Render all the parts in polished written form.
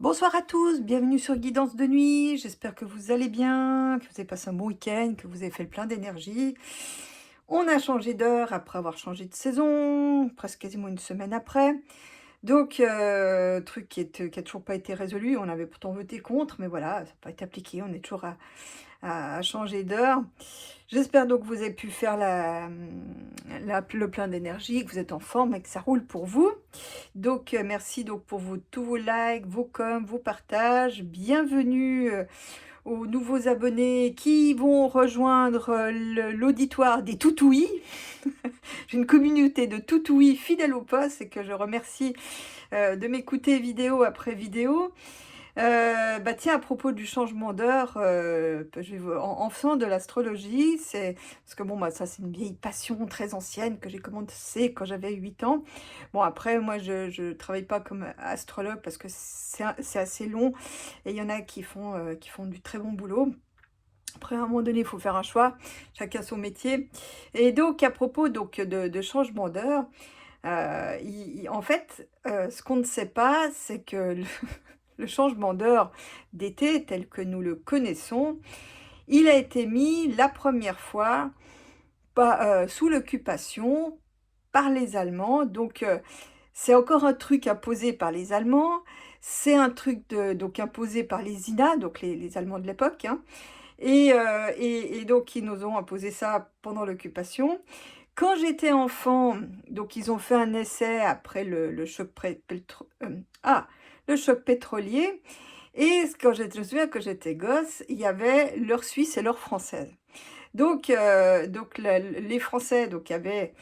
Bonsoir à tous, bienvenue sur Guidance de nuit. J'espère que vous allez bien, que vous avez passé un bon week-end, que vous avez fait le plein d'énergie. On a changé d'heure après avoir changé de saison, presque quasiment une semaine après. Donc, truc qui a toujours pas été résolu. On avait pourtant voté contre, mais voilà, ça n'a pas été appliqué. On est toujours à changer d'heure. J'espère donc que vous avez pu faire le plein d'énergie, que vous êtes en forme et que ça roule pour vous. Donc, merci donc pour tous vos likes, vos coms, vos partages. Bienvenue aux nouveaux abonnés qui vont rejoindre l'auditoire des Toutouis. J'ai une communauté de Toutouis fidèles au poste et que je remercie de m'écouter vidéo après vidéo. Bah tiens, à propos du changement d'heure, en faisant de l'astrologie, c'est parce que bon, bah, ça c'est une vieille passion très ancienne que j'ai commencé quand j'avais 8 ans. Bon après, moi je travaille pas comme astrologue parce que c'est assez long et il y en a qui font du très bon boulot. Après, à un moment donné, il faut faire un choix, chacun son métier. Et donc, à propos donc, de changement d'heure, en fait, ce qu'on ne sait pas, c'est que le changement d'heure d'été tel que nous le connaissons, il a été mis la première fois sous l'occupation par les Allemands. Donc, c'est encore un truc imposé par les Allemands, c'est un truc donc imposé par les INA, donc les Allemands de l'époque, hein, et donc ils nous ont imposé ça pendant l'occupation. Quand j'étais enfant, donc ils ont fait un essai après le choc le choc pétrolier. Et quand je me souviens, que j'étais gosse, il y avait l'heure suisse et l'heure française. Donc les Français donc avaient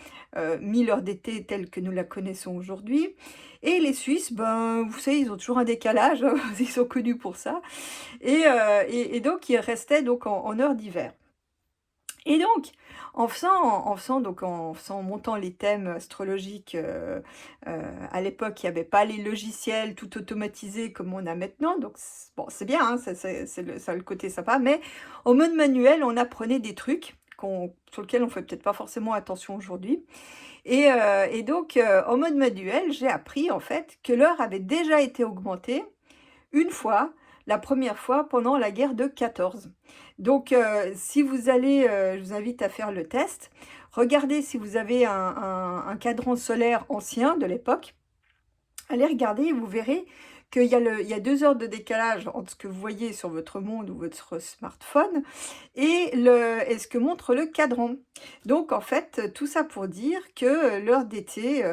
mis l'heure d'été telle que nous la connaissons aujourd'hui, et les Suisses, ben, vous savez, ils ont toujours un décalage, hein, ils sont connus pour ça, et donc ils restaient donc en heure d'hiver. Et donc, en montant les thèmes astrologiques, à l'époque, il y avait pas les logiciels tout automatisés comme on a maintenant, donc bon, c'est bien, hein, ça a le côté sympa, mais en mode manuel, on apprenait des trucs sur lesquels on fait peut-être pas forcément attention aujourd'hui. Et donc, en mode manuel, j'ai appris en fait que l'heure avait déjà été augmentée une fois, la première fois pendant la guerre de 14. Donc, si vous allez, je vous invite à faire le test. Regardez si vous avez un cadran solaire ancien de l'époque. Allez regarder et vous verrez qu'il y a 2 heures de décalage entre ce que vous voyez sur votre monde ou votre smartphone et ce que montre le cadran. Donc en fait, tout ça pour dire que l'heure d'été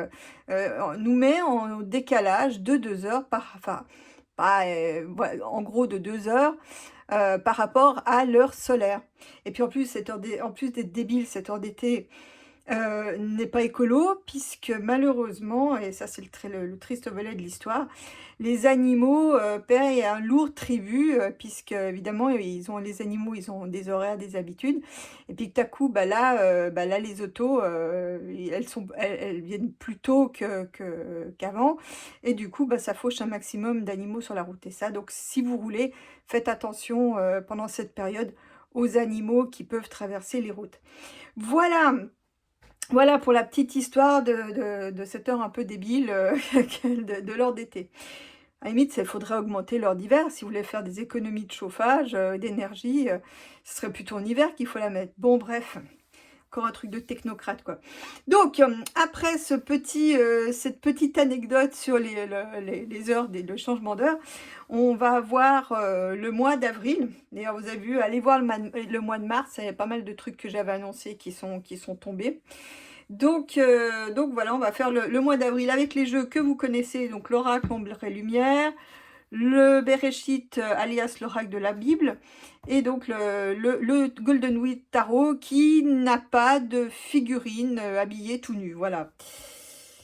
nous met en décalage de 2 heures enfin, pas, en gros de 2 heures par rapport à l'heure solaire. Et puis en plus, en plus d'être débile, cette heure d'été n'est pas écolo, puisque malheureusement, et ça c'est le triste volet de l'histoire, les animaux paient un lourd tribut, puisque évidemment les animaux, ils ont des horaires, des habitudes, et puis tout à coup, bah là les autos, elles viennent plus tôt qu'avant, et du coup, bah, ça fauche un maximum d'animaux sur la route. Et ça, donc si vous roulez, faites attention pendant cette période aux animaux qui peuvent traverser les routes. Voilà. Voilà pour la petite histoire de cette heure un peu débile, de l'heure d'été. À la limite, il faudrait augmenter l'heure d'hiver. Si vous voulez faire des économies de chauffage, d'énergie, ce serait plutôt en hiver qu'il faut la mettre. Bon, bref, encore un truc de technocrate, quoi. Donc, après cette petite anecdote sur les heures, le changement d'heure, on va avoir le mois d'avril. D'ailleurs, vous avez vu, allez voir le mois de mars, il y a pas mal de trucs que j'avais annoncés qui sont tombés. Donc voilà, on va faire le mois d'avril avec les jeux que vous connaissez, donc l'oracle ombre et lumière, le Bereshit, alias l'oracle de la Bible, et donc le Golden Wheat Tarot qui n'a pas de figurine habillée tout nu, voilà.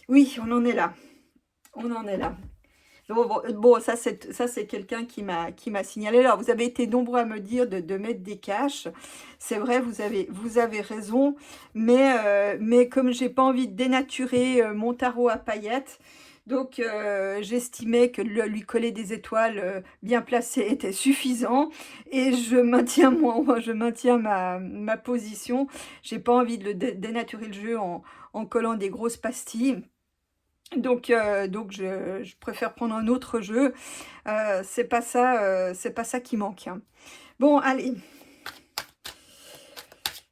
Oui, on en est là, on en est là. Bon, ça c'est quelqu'un qui m'a signalé. Alors vous avez été nombreux à me dire de mettre des caches. C'est vrai, vous avez raison, mais comme j'ai pas envie de dénaturer mon tarot à paillettes, donc j'estimais que lui coller des étoiles bien placées était suffisant, et je maintiens ma position. J'ai pas envie de dénaturer le jeu en collant des grosses pastilles. Donc je préfère prendre un autre jeu. C'est pas ça qui manque, hein. Bon, allez.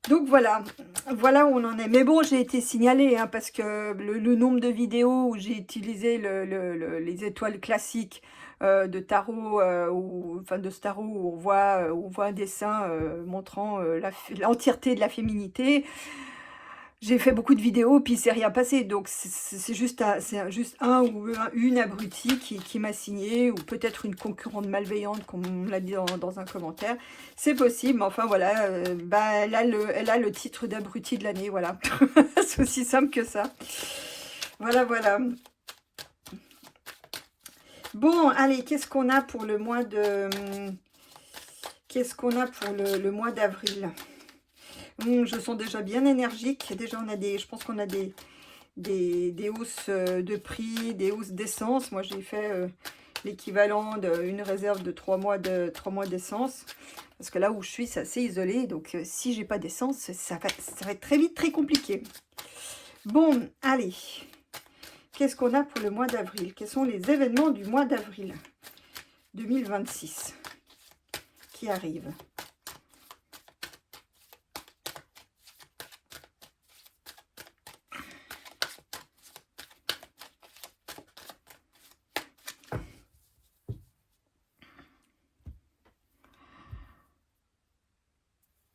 Donc voilà, voilà où on en est. Mais bon, j'ai été signalée, hein, parce que le nombre de vidéos où j'ai utilisé les étoiles classiques de tarot, enfin de tarot, où on voit un dessin montrant l'entièreté de la féminité. J'ai fait beaucoup de vidéos, puis c'est rien passé. Donc c'est juste, juste un ou une abrutie qui m'a signé, ou peut-être une concurrente malveillante, comme on l'a dit dans un commentaire. C'est possible, mais enfin voilà, bah, elle a le titre d'abruti de l'année, voilà. C'est aussi simple que ça. Voilà, voilà. Bon, allez, qu'est-ce qu'on a pour le mois de... Qu'est-ce qu'on a pour le mois d'avril? Je sens déjà bien énergique. Déjà, je pense qu'on a des hausses de prix, des hausses d'essence. Moi, j'ai fait l'équivalent d'une réserve de 3 mois d'essence. Parce que là où je suis, c'est assez isolé. Donc, si j'ai pas d'essence, ça va être très vite très compliqué. Bon, allez. Qu'est-ce qu'on a pour le mois d'avril? Quels sont les événements du mois d'avril 2026 qui arrivent?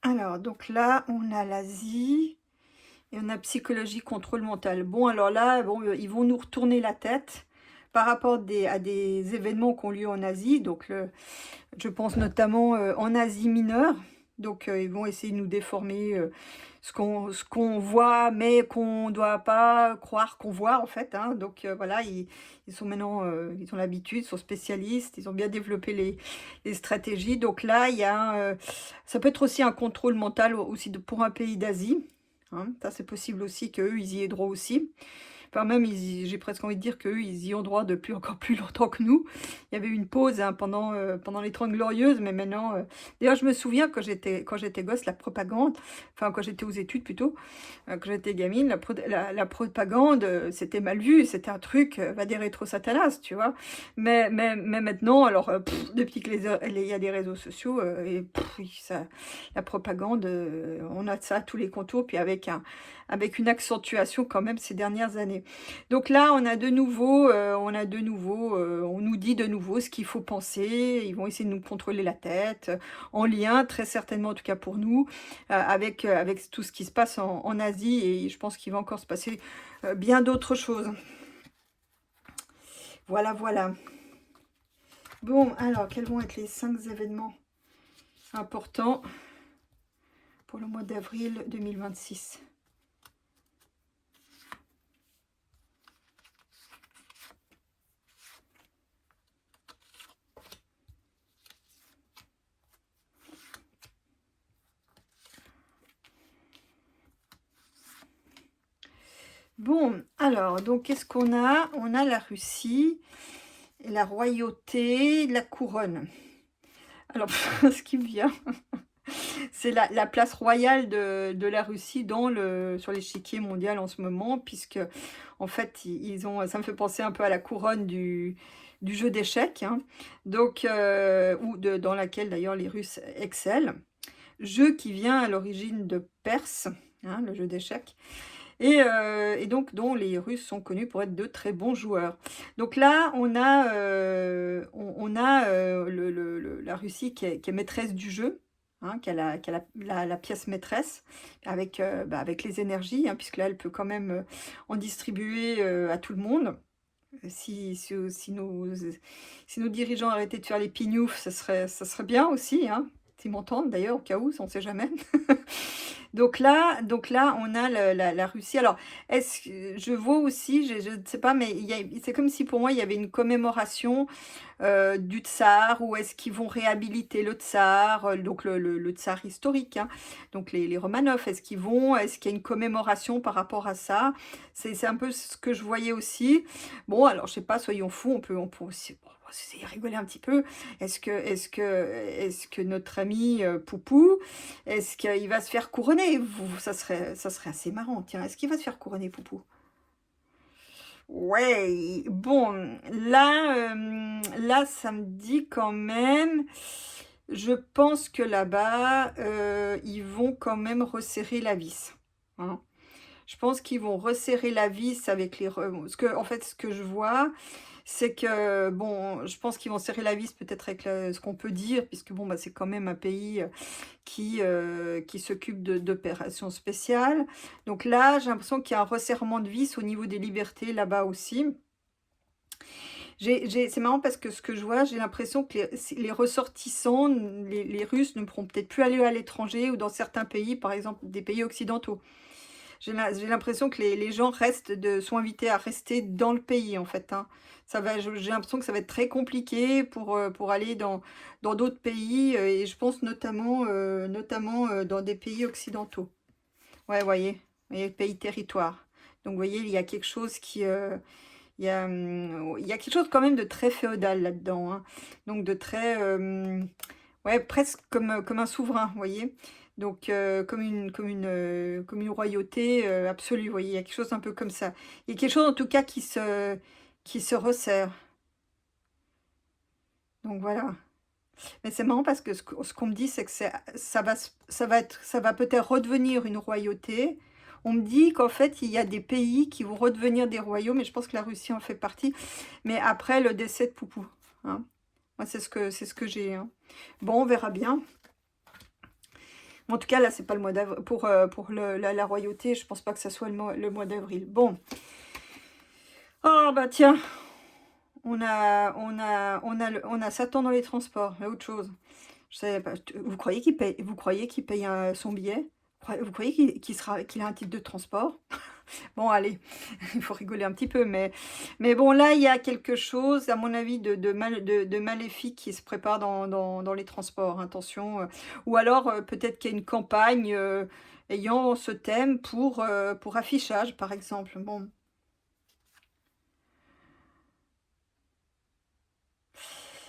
Alors, donc là, on a l'Asie et on a psychologie, contrôle mental. Bon, alors là, bon, ils vont nous retourner la tête par rapport à des événements qui ont lieu en Asie. Donc, je pense notamment en Asie mineure. Donc, ils vont essayer de nous déformer ce qu'on voit, mais qu'on ne doit pas croire qu'on voit, en fait, hein. Donc, voilà, ils sont maintenant, ils ont l'habitude, ils sont spécialistes, ils ont bien développé les stratégies. Donc là, ça peut être aussi un contrôle mental aussi pour un pays d'Asie, hein. Ça, c'est possible aussi qu'eux, ils y aient droit aussi. Enfin, même, j'ai presque envie de dire qu'eux, ils y ont droit depuis encore plus longtemps que nous. Il y avait eu une pause, hein, pendant les 30 Glorieuses, mais maintenant... D'ailleurs, je me souviens, quand j'étais gosse, la propagande, enfin, quand j'étais aux études plutôt, quand j'étais gamine, la propagande, c'était mal vu, c'était un truc, va des rétro-satanas, tu vois. Mais maintenant, alors, depuis qu'il y a des réseaux sociaux, oui, la propagande, on a ça à tous les contours, puis avec une accentuation quand même ces dernières années. Donc là, on nous dit de nouveau ce qu'il faut penser. Ils vont essayer de nous contrôler la tête, en lien, très certainement, en tout cas pour nous, avec tout ce qui se passe en Asie. Et je pense qu'il va encore se passer bien d'autres choses. Voilà, voilà. Bon, alors, quels vont être les 5 événements importants pour le mois d'avril 2026? Bon, alors, donc, qu'est-ce qu'on a? On a la Russie, et la royauté, la couronne. Alors, ce qui me vient, c'est la place royale de la Russie sur l'échiquier mondial en ce moment, puisque, en fait, ça me fait penser un peu à la couronne du jeu d'échecs, hein. Donc, dans laquelle, d'ailleurs, les Russes excellent. Jeu qui vient à l'origine de Perse, hein, le jeu d'échecs. Et donc dont les Russes sont connus pour être de très bons joueurs. Donc là, on a la Russie qui est maîtresse du jeu, hein, qui a la pièce maîtresse, avec les énergies, hein, puisque là, elle peut quand même en distribuer à tout le monde. Si nos dirigeants arrêtaient de faire les pignoufs, ça serait bien aussi, hein, s'ils m'entendent d'ailleurs, au cas où, on ne sait jamais. Donc là, on a la Russie. Alors, je vois aussi, je ne sais pas, mais c'est comme si pour moi, il y avait une commémoration du tsar, ou est-ce qu'ils vont réhabiliter le tsar, donc le tsar historique, hein, donc les Romanov, est-ce qu'il y a une commémoration par rapport à ça? C'est un peu ce que je voyais aussi. Bon, alors, je sais pas, soyons fous, on peut aussi... bon, on va essayer de rigoler un petit peu. Est-ce que notre ami Poupou, est-ce qu'il va se faire couronner? Ça serait assez marrant. Tiens, est-ce qu'il va se faire couronner, Poupou? Ouais, bon, là, là, ça me dit quand même, je pense que là-bas, ils vont quand même resserrer la vis, hein. Je pense qu'ils vont resserrer la vis avec les ce que en fait, ce que je vois, c'est que, bon, je pense qu'ils vont serrer la vis peut-être avec ce qu'on peut dire, puisque bon, bah, c'est quand même un pays qui s'occupe d'opérations spéciales. Donc là, j'ai l'impression qu'il y a un resserrement de vis au niveau des libertés là-bas aussi. C'est marrant parce que ce que je vois, j'ai l'impression que les ressortissants, les Russes ne pourront peut-être plus aller à l'étranger ou dans certains pays, par exemple des pays occidentaux. J'ai l'impression que les gens sont invités à rester dans le pays, en fait, hein. J'ai l'impression que ça va être très compliqué pour aller dans d'autres pays, et je pense notamment dans des pays occidentaux. Ouais, voyez, pays territoire. Donc, vous voyez, il y a quelque chose il y a quelque chose quand même de très féodal là-dedans, hein. Donc, de très, ouais, presque comme un souverain, vous voyez. Donc, comme une royauté absolue, vous voyez, il y a quelque chose un peu comme ça. Il y a quelque chose en tout cas qui se resserre. Donc voilà. Mais c'est marrant parce que ce qu'on me dit, c'est que ça va peut-être redevenir une royauté. On me dit qu'en fait, il y a des pays qui vont redevenir des royaumes, et je pense que la Russie en fait partie, mais après le décès de Poupou, hein. Moi, c'est ce que j'ai, hein. Bon, on verra bien. En tout cas, là, c'est pas le mois d'avril. Pour la royauté, je pense pas que ça soit le mois d'avril. Bon. Oh, bah tiens, on a Satan dans les transports. Il y a autre chose. Je savais pas. Vous croyez qu'il paye son billet? Vous croyez qu'il a un titre de transport? Bon, allez, il faut rigoler un petit peu, mais bon, là, il y a quelque chose, à mon avis, de maléfique qui se prépare dans les transports, attention. Ou alors, peut-être qu'il y a une campagne ayant ce thème pour affichage, par exemple. Bon.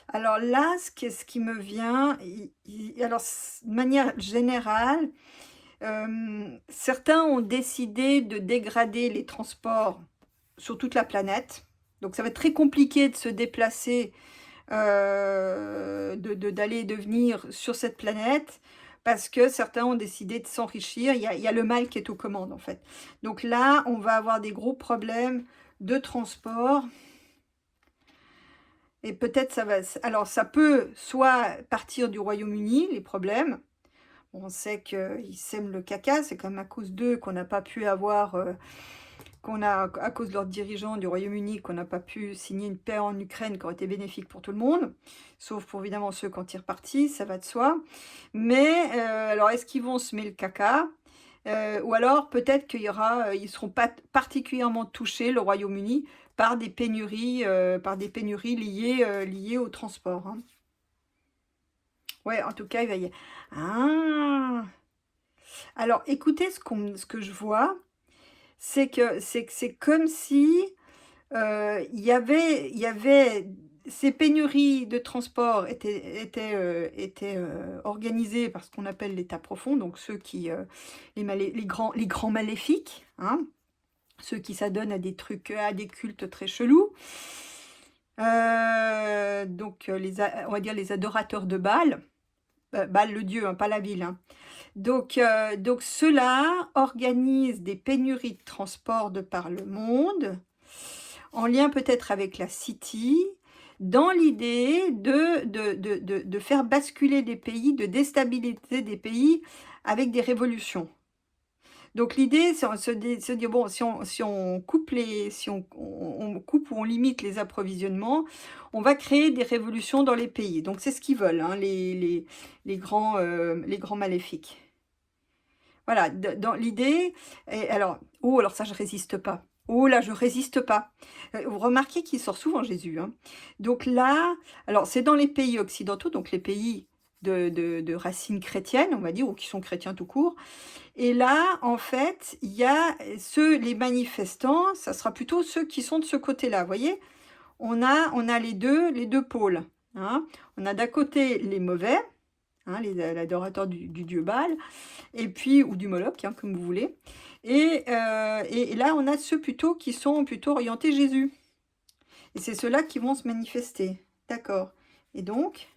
Alors là, ce qui me vient, alors, de manière générale, certains ont décidé de dégrader les transports sur toute la planète. Donc ça va être très compliqué de se déplacer, d'aller et de venir sur cette planète, parce que certains ont décidé de s'enrichir. Il y a le mal qui est aux commandes, en fait. Donc là, on va avoir des gros problèmes de transport. Et peut-être ça va... Alors ça peut soit partir du Royaume-Uni, les problèmes. On sait qu'ils sèment le caca, c'est quand même à cause d'eux qu'on n'a pas pu avoir... à cause de leurs dirigeants du Royaume-Uni, qu'on n'a pas pu signer une paix en Ukraine qui aurait été bénéfique pour tout le monde, sauf pour évidemment ceux qui en tirent parti, ça va de soi. Mais alors, est-ce qu'ils vont semer le caca? Ou alors peut-être ils seront pas particulièrement touchés, le Royaume-Uni, par des pénuries liées au transport, hein. Ouais, en tout cas, il va y... Ah! Alors, écoutez ce que je vois. C'est comme si il y avait ces pénuries de transport étaient organisées par ce qu'on appelle l'État profond, donc ceux les grands maléfiques, hein, ceux qui s'adonnent à des trucs, à des cultes très chelous. Donc on va dire les adorateurs de Baal, Baal le dieu, hein, pas la ville, hein. Donc ceux-là organisent des pénuries de transport de par le monde, en lien peut-être avec la City, dans l'idée de faire basculer des pays, de déstabiliser des pays avec des révolutions. Donc l'idée, c'est se dire, bon, si on coupe on coupe ou on limite les approvisionnements, on va créer des révolutions dans les pays. Donc c'est ce qu'ils veulent, hein, les grands maléfiques. Voilà, dans l'idée, et alors, oh, alors ça, je résiste pas. Oh là, je résiste pas. Vous remarquez qu'il sort souvent Jésus, hein. Donc là, alors c'est dans les pays occidentaux, donc les pays de racines chrétiennes, on va dire, ou qui sont chrétiens tout court. Et là, en fait, il y a les manifestants, ça sera plutôt ceux qui sont de ce côté-là, vous voyez? On a les deux pôles, hein. On a d'un côté les mauvais, hein, les adorateurs du dieu Baal, et puis ou du Moloch, hein, comme vous voulez. Et là, on a ceux plutôt qui sont plutôt orientés Jésus. Et c'est ceux-là qui vont se manifester. D'accord. Et donc,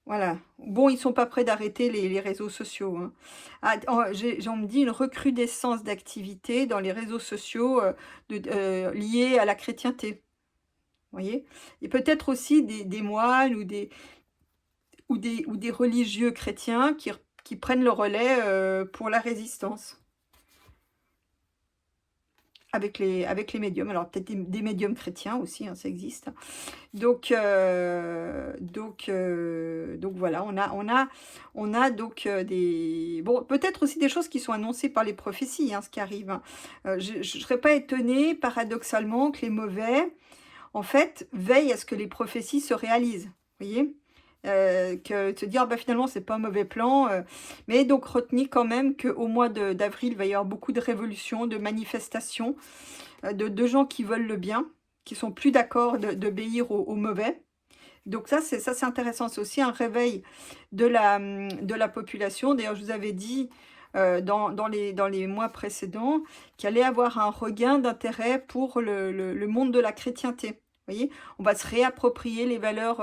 voilà. Bon, ils sont pas prêts d'arrêter les réseaux sociaux, hein. Ah, on me dit une recrudescence d'activité dans les réseaux sociaux liés à la chrétienté. Vous voyez? Et peut-être aussi des moines ou des religieux chrétiens qui prennent le relais pour la résistance. Avec les médiums, alors peut-être des médiums chrétiens aussi, hein, ça existe. Donc voilà, on a donc des... Bon, peut-être aussi des choses qui sont annoncées par les prophéties, hein, ce qui arrive, hein. Je ne serais pas étonnée, paradoxalement, que les mauvais, en fait, veillent à ce que les prophéties se réalisent. Vous voyez? Que se dire: «Bah, finalement, c'est pas un mauvais plan», mais donc retenez quand même qu'au mois d'avril, il va y avoir beaucoup de révolutions, de manifestations, de gens qui veulent le bien, qui sont plus d'accord d'obéir aux mauvais. Donc ça c'est intéressant. C'est aussi un réveil de la population. D'ailleurs, je vous avais dit, dans les mois précédents, qu'il allait avoir un regain d'intérêt pour le monde de la chrétienté. Vous voyez? On va se réapproprier les valeurs,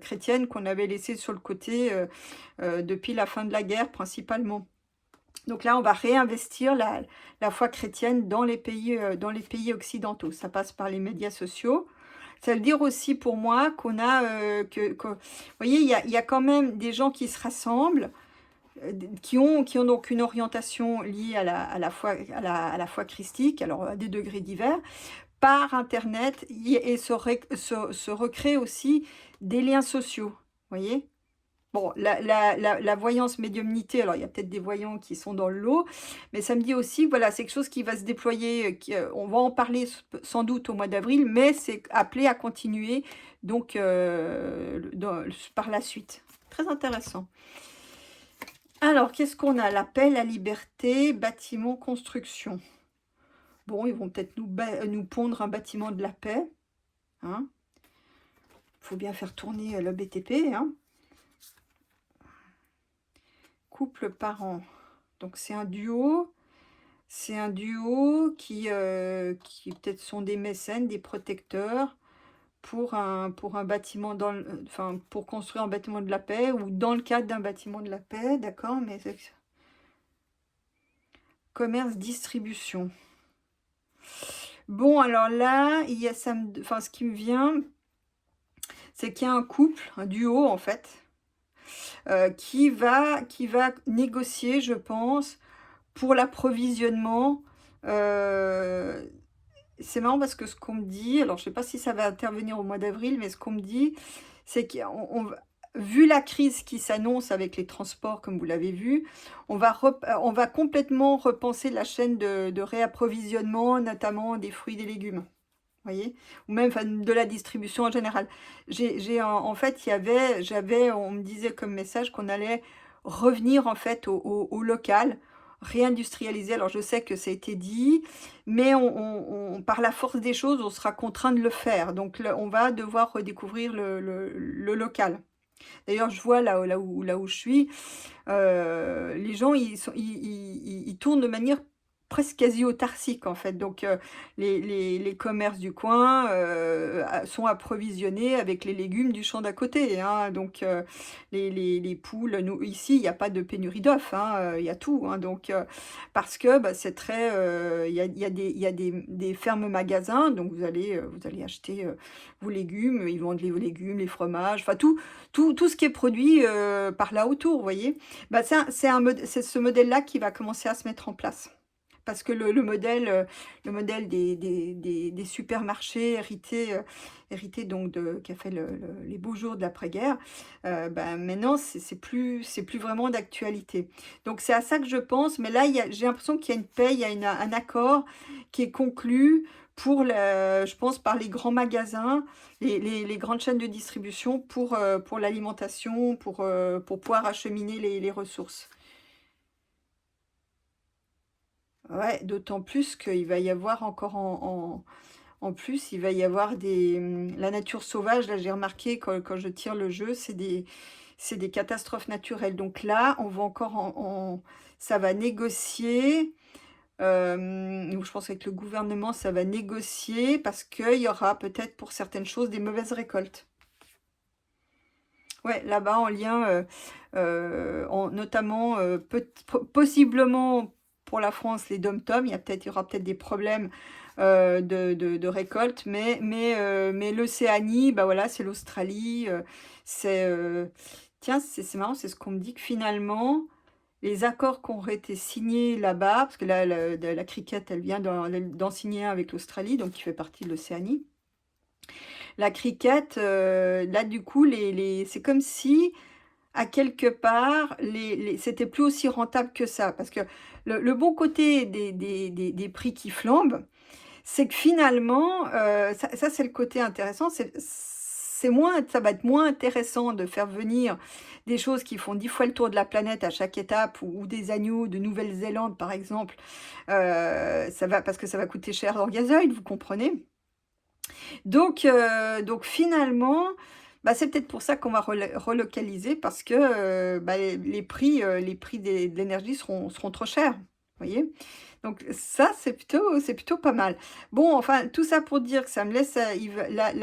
chrétiennes qu'on avait laissées sur le côté, depuis la fin de la guerre principalement. Donc là, on va réinvestir la foi chrétienne dans les pays occidentaux. Ça passe par les médias sociaux. Ça veut dire aussi pour moi qu'on a, vous voyez, il y a quand même des gens qui se rassemblent, qui ont donc une orientation liée à la foi christique, alors à des degrés divers, par internet, et se recréent aussi des liens sociaux, vous voyez? Bon, la voyance médiumnité, alors il y a peut-être des voyants qui sont dans le lot, mais ça me dit aussi, voilà, c'est quelque chose qui va se déployer, on va en parler sans doute au mois d'avril, mais c'est appelé à continuer, donc par la suite. Très intéressant. Alors, qu'est-ce qu'on a? La paix, la liberté, bâtiment, construction. Bon, ils vont peut-être nous pondre un bâtiment de la paix, hein. Faut bien faire tourner le BTP, hein. Couple parent. Donc c'est un duo. C'est un duo qui peut-être sont des mécènes, des protecteurs pour un bâtiment enfin, pour construire un bâtiment de la paix ou dans le cadre d'un bâtiment de la paix, d'accord, mais commerce, distribution. Bon, alors là, il y a enfin, ce qui me vient, c'est qu'il y a un couple, un duo en fait, qui va négocier, je pense, pour l'approvisionnement. euh, c'est marrant parce que ce qu'on me dit, alors je ne sais pas si ça va intervenir au mois d'avril, mais ce qu'on me dit, c'est vu la crise qui s'annonce avec les transports, comme vous l'avez vu, on va complètement repenser la chaîne de réapprovisionnement, notamment des fruits et des légumes. Voyez? Ou même, enfin, de la distribution en général. En fait, on me disait comme message qu'on allait revenir en fait au local, réindustrialiser. Alors je sais que ça a été dit, mais par la force des choses, on sera contraint de le faire. Donc on va devoir redécouvrir le local. D'ailleurs, je vois là où je suis, les gens, ils tournent de manière presque quasi autarcique, en fait. Donc, les commerces du coin sont approvisionnés avec les légumes du champ d'à côté, hein. Donc, les poules, ici, il n'y a pas de pénurie d'œufs, hein, il y a tout, hein. Donc, parce que bah, c'est très... il y a des fermes-magasins, donc vous allez acheter vos légumes, ils vendent les légumes, les fromages, enfin tout ce qui est produit par là autour, vous voyez. Bah, c'est ce modèle-là qui va commencer à se mettre en place. Parce que le modèle des supermarchés hérité donc qui a fait les beaux jours de l'après-guerre, bah, maintenant c'est plus vraiment d'actualité. Donc c'est à ça que je pense, mais là j'ai l'impression qu'il y a une paix, il y a un accord qui est conclu je pense par les grands magasins, les grandes chaînes de distribution pour l'alimentation, pour pouvoir acheminer les ressources. Ouais, d'autant plus qu'il va y avoir encore En plus, il va y avoir la nature sauvage, là, j'ai remarqué quand je tire le jeu, c'est des catastrophes naturelles. Donc là, on va encore ça va négocier. Donc je pense qu'avec le gouvernement, ça va négocier parce qu'il y aura peut-être pour certaines choses des mauvaises récoltes. Ouais, là-bas en lien, notamment, possiblement pour la France, les DOM-TOM, il y aura peut-être des problèmes de récolte, mais l'Océanie, bah voilà, c'est l'Australie, c'est... tiens, c'est marrant, c'est ce qu'on me dit que finalement, les accords qui auraient été signés là-bas, parce que là, la cricket, elle vient d'en signer un avec l'Australie, donc qui fait partie de l'Océanie. La cricket, là, du coup, c'est comme si, à quelque part, c'était plus aussi rentable que ça. Parce que le bon côté des prix qui flambent, c'est que finalement, ça c'est le côté intéressant, ça va être moins intéressant de faire venir des choses qui font 10 fois le tour de la planète à chaque étape, ou des agneaux de Nouvelle-Zélande, par exemple, parce que ça va coûter cher en gasoil, vous comprenez? Donc finalement, bah, c'est peut-être pour ça qu'on va relocaliser parce que, bah, les prix de l'énergie seront trop chers, vous voyez? Donc ça, c'est plutôt pas mal. Bon, enfin, tout ça pour dire que ça me laisse,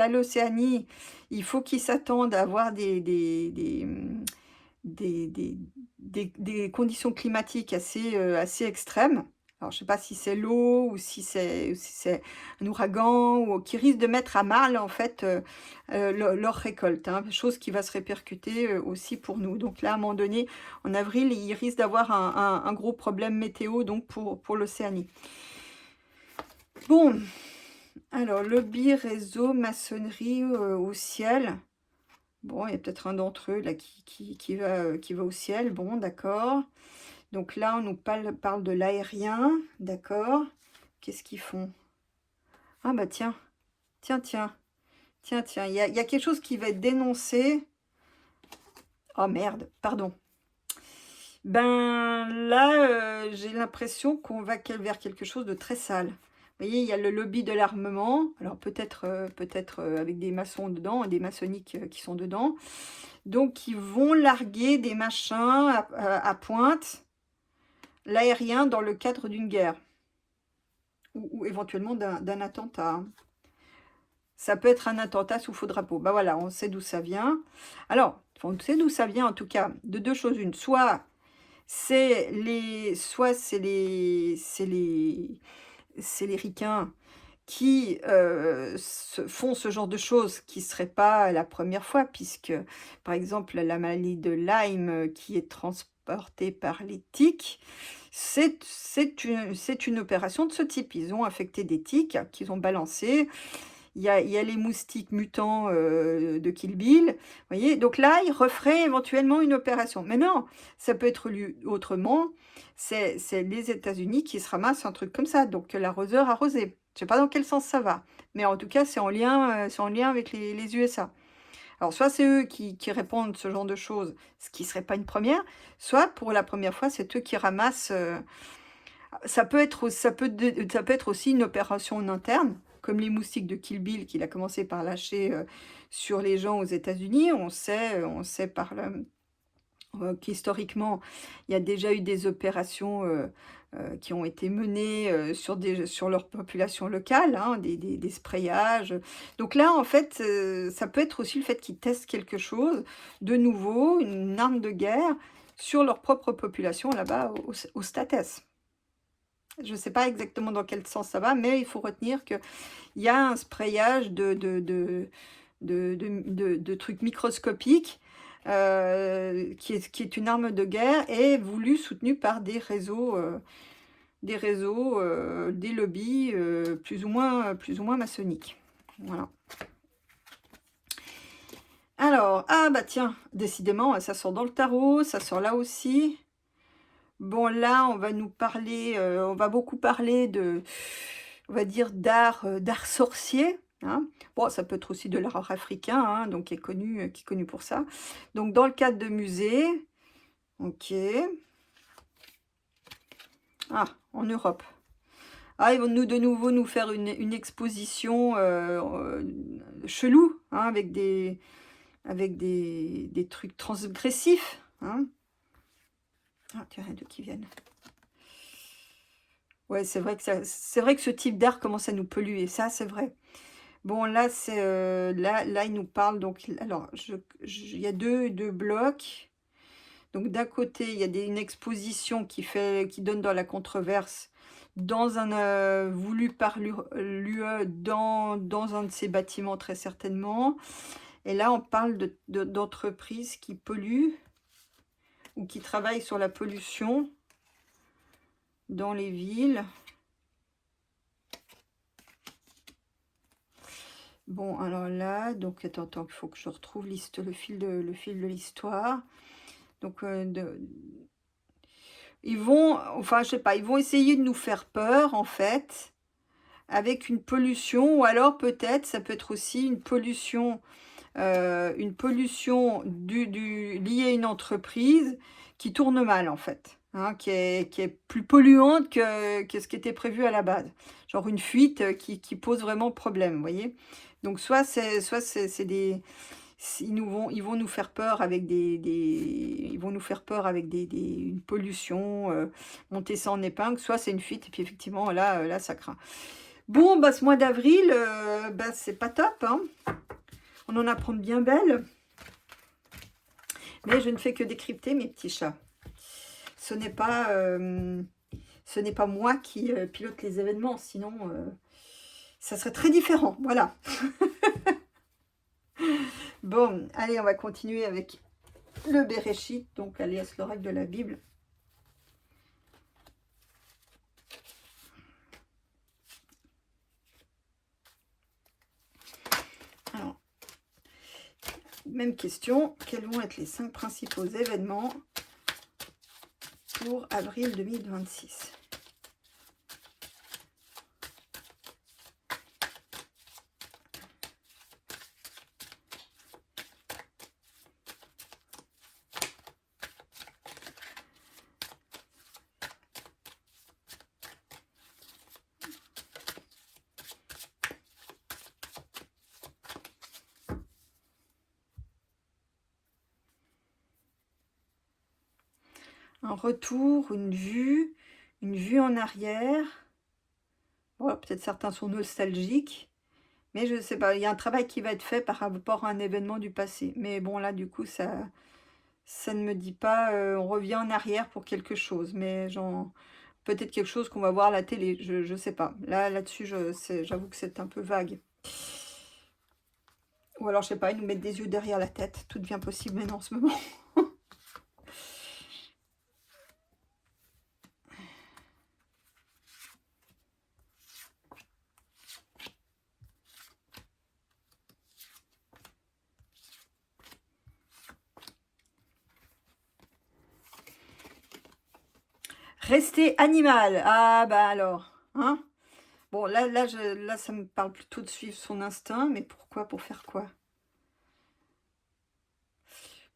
l'Océanie, il faut qu'ils s'attendent à avoir des des des conditions climatiques assez extrêmes. Alors je sais pas si c'est l'eau ou si c'est un ouragan ou qui risque de mettre à mal en fait, leur récolte, hein. Chose qui va se répercuter, aussi pour nous. Donc là, à un moment donné, en avril, il risque d'avoir un gros problème météo donc pour l'Océanie. Bon, alors lobby, réseau, maçonnerie, au ciel. Bon, il y a peut-être un d'entre eux là qui va au ciel. Bon, d'accord. Donc là, on nous parle de l'aérien, d'accord. Qu'est-ce qu'ils font? Ah bah tiens, tiens, tiens, tiens, tiens, il y a quelque chose qui va être dénoncé. Oh merde, pardon. Ben là, j'ai l'impression qu'on va vers quelque chose de très sale. Vous voyez, il y a le lobby de l'armement. Alors peut-être avec des maçons dedans, des maçonniques qui sont dedans. Donc ils vont larguer des machins à pointe, l'aérien dans le cadre d'une guerre. Ou éventuellement d'un attentat, hein. Ça peut être un attentat sous faux drapeau. Bah voilà, on sait d'où ça vient. Alors, on sait d'où ça vient en tout cas, de deux choses une. Soit c'est les ricains qui font ce genre de choses qui ne serait pas la première fois, puisque, par exemple, la maladie de Lyme qui est transportée par les tiques, c'est une opération de ce type. Ils ont infecté des tiques qu'ils ont balancées. Il y a les moustiques mutants de Kill Bill, voyez? Donc là, ils referaient éventuellement une opération. Mais non, ça peut être lu autrement. C'est les États-Unis qui se ramassent un truc comme ça, donc l'arroseur arrosé. Je sais pas dans quel sens ça va, mais en tout cas, c'est en lien avec les USA. Alors soit c'est eux qui répondent ce genre de choses, ce qui serait pas une première, soit pour la première fois, c'est eux qui ramassent, ça peut être aussi une opération en interne, comme les moustiques de Kill Bill qu'il a commencé par lâcher, sur les gens aux États-Unis. On sait qu'historiquement, il y a déjà eu des opérations, qui ont été menées, sur leur population locale, hein, des sprayages. Donc là, en fait, ça peut être aussi le fait qu'ils testent quelque chose de nouveau, une arme de guerre, sur leur propre population là-bas aux States. Je ne sais pas exactement dans quel sens ça va, mais il faut retenir qu'il y a un sprayage de trucs microscopiques, qui est une arme de guerre et voulu, soutenu par des lobbies plus ou moins maçonniques. Voilà. Alors, ah bah tiens, décidément, ça sort dans le tarot, ça sort là aussi. Bon, là, on va beaucoup parler on va dire, d'art sorcier, hein. Bon, ça peut être aussi de l'art africain, hein, donc qui est connu pour ça. Donc, dans le cadre de musées, ok. Ah, en Europe. Ah, ils vont de nouveau nous faire une exposition chelou, hein, avec des trucs transgressifs. Hein. Ah, tiens, il y en a deux qui viennent. Ouais, c'est vrai que ce type d'art commence à nous polluer, ça c'est vrai. Bon, là, c'est là, il nous parle donc. Alors, il y a deux blocs. Donc, d'un côté, il y a une exposition qui donne dans la controverse, dans un voulu par l'UE, dans un de ces bâtiments très certainement. Et là, on parle d'entreprises qui polluent ou qui travaillent sur la pollution dans les villes. Bon, alors là, donc attends, il faut que je retrouve le fil de l'histoire. Donc, ils vont, enfin, je sais pas, ils vont essayer de nous faire peur, en fait, avec une pollution, ou alors peut-être, ça peut être aussi une pollution liée à une entreprise qui tourne mal, en fait, hein, qui est plus polluante que ce qui était prévu à la base. Genre une fuite qui pose vraiment problème, vous voyez. Donc soit c'est des ils vont nous faire peur avec ils vont nous faire peur avec une pollution, monter ça en épingle, soit c'est une fuite et puis effectivement là ça craint. Bon, bah ce mois d'avril, bah c'est pas top, hein. On en apprend de bien belle. Mais je ne fais que décrypter mes petits chats. Ce n'est pas moi qui pilote les événements, sinon ça serait très différent. Voilà. Bon, allez, on va continuer avec le Béréchit, donc alias l'oracle de la Bible. Alors, même question, quels vont être les 5 principaux événements pour avril 2026? Un retour, une vue en arrière. Bon, peut-être certains sont nostalgiques, mais je ne sais pas, il y a un travail qui va être fait par rapport à un événement du passé. Mais bon, là, du coup, ça ne me dit pas on revient en arrière pour quelque chose, mais peut-être quelque chose qu'on va voir à la télé, je ne sais pas. Là-dessus, j'avoue que c'est un peu vague. Ou alors, je sais pas, ils nous mettent des yeux derrière la tête. Tout devient possible maintenant en ce moment. Rester animal. Ah bah alors, hein. Bon, là, ça me parle plutôt de suivre son instinct, mais pourquoi? Pour faire quoi?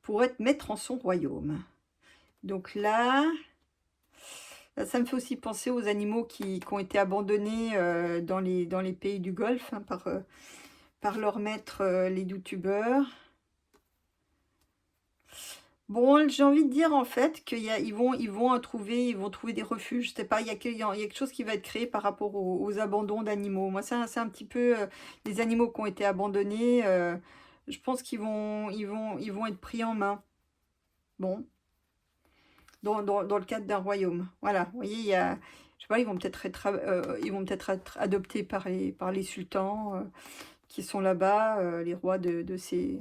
Pour être maître en son royaume. Donc là, ça me fait aussi penser aux animaux qui ont été abandonnés dans les pays du Golfe, hein, par leur maître, les youtubeurs. Bon, j'ai envie de dire en fait qu'ils vont trouver des refuges. Je sais pas, il y a quelque chose qui va être créé par rapport aux abandons d'animaux. Moi, c'est un petit peu les animaux qui ont été abandonnés. Je pense ils vont être pris en main. Bon, dans le cadre d'un royaume. Voilà, vous voyez, je sais pas, ils vont peut-être être adoptés par les sultans qui sont là-bas, les rois de ces.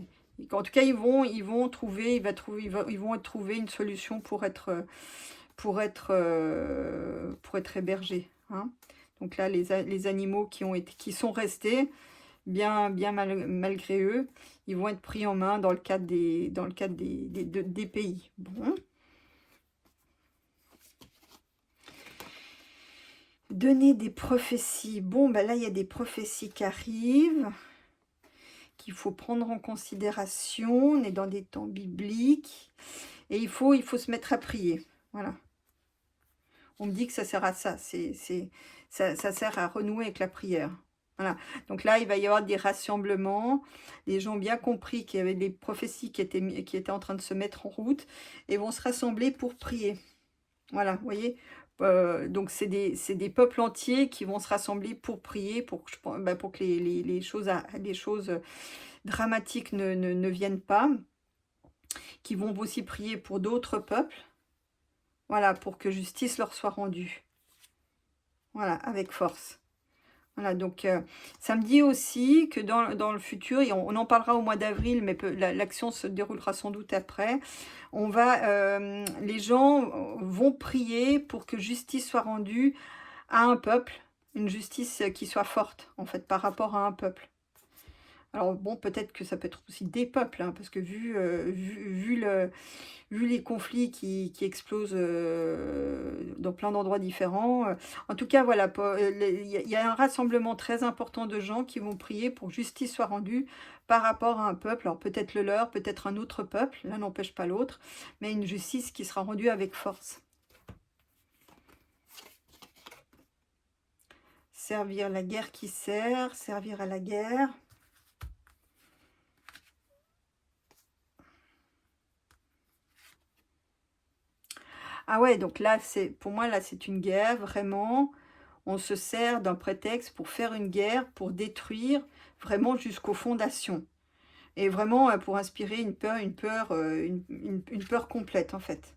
En tout cas, ils vont trouver une solution pour être hébergés. Hein. Donc là, les animaux qui sont restés, bien malgré eux, ils vont être pris en main dans le cadre des pays. Bon. Donner des prophéties. Bon, ben là, il y a des prophéties qui arrivent, qu'il faut prendre en considération. On est dans des temps bibliques. Et il faut se mettre à prier. Voilà. On me dit que ça sert à ça. ça sert à renouer avec la prière. Voilà. Donc là, il va y avoir des rassemblements. Les gens ont bien compris qu'il y avait des prophéties qui étaient en train de se mettre en route et vont se rassembler pour prier. Voilà, vous voyez. Donc c'est des peuples entiers qui vont se rassembler pour prier, pour que les choses dramatiques ne viennent pas, qui vont aussi prier pour d'autres peuples, voilà, pour que justice leur soit rendue. Voilà, avec force. Voilà, donc ça me dit aussi que dans le futur, et on en parlera au mois d'avril, mais l'action se déroulera sans doute après, les gens vont prier pour que justice soit rendue à un peuple, une justice qui soit forte, en fait, par rapport à un peuple. Alors bon, peut-être que ça peut être aussi des peuples, hein, parce que vu les conflits qui explosent dans plein d'endroits différents, en tout cas, voilà, il y a un rassemblement très important de gens qui vont prier pour que justice soit rendue par rapport à un peuple. Alors peut-être le leur, peut-être un autre peuple, l'un n'empêche pas l'autre, mais une justice qui sera rendue avec force. Servir la guerre qui sert, servir à la guerre. Ah ouais, donc là, pour moi, là, c'est une guerre, vraiment. On se sert d'un prétexte pour faire une guerre, pour détruire, vraiment jusqu'aux fondations. Et vraiment pour inspirer une peur complète, en fait.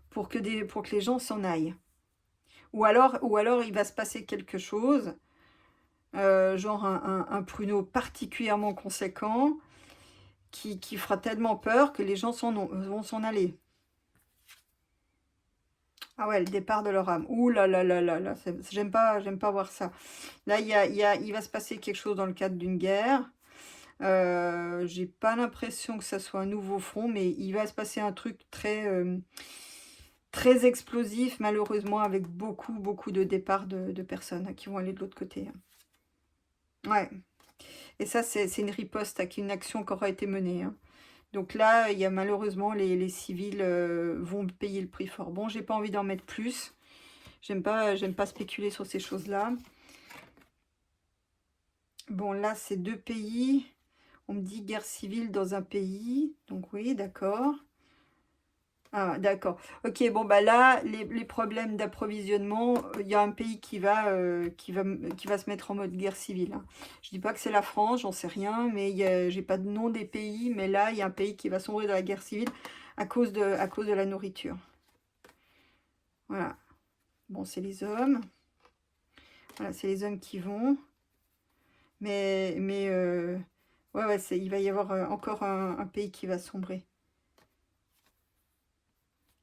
Pour que les gens s'en aillent. Ou alors, il va se passer quelque chose, genre un pruneau particulièrement conséquent, qui fera tellement peur que les gens vont s'en aller. Ah ouais, le départ de leur âme. Ouh là là là là là, j'aime pas voir ça. Là, il va se passer quelque chose dans le cadre d'une guerre. J'ai pas l'impression que ça soit un nouveau front, mais il va se passer un truc très explosif, malheureusement, avec beaucoup de départs de personnes qui vont aller de l'autre côté. Ouais. Et ça, c'est une riposte à une action qui aura été menée. Donc là, il y a malheureusement les civils vont payer le prix fort. Bon, j'ai pas envie d'en mettre plus. J'aime pas spéculer sur ces choses-là. Bon, là, c'est deux pays. On me dit guerre civile dans un pays. Donc oui, d'accord. Ah, d'accord. Ok, bon, bah là, les problèmes d'approvisionnement, il y a un pays qui va se mettre en mode guerre civile. Je dis pas que c'est la France, j'en sais rien, mais j'ai pas de nom des pays, mais là, il y a un pays qui va sombrer dans la guerre civile à cause de la nourriture. Voilà. Bon, c'est les hommes. Voilà, c'est les hommes qui vont. Ouais, il va y avoir encore un pays qui va sombrer.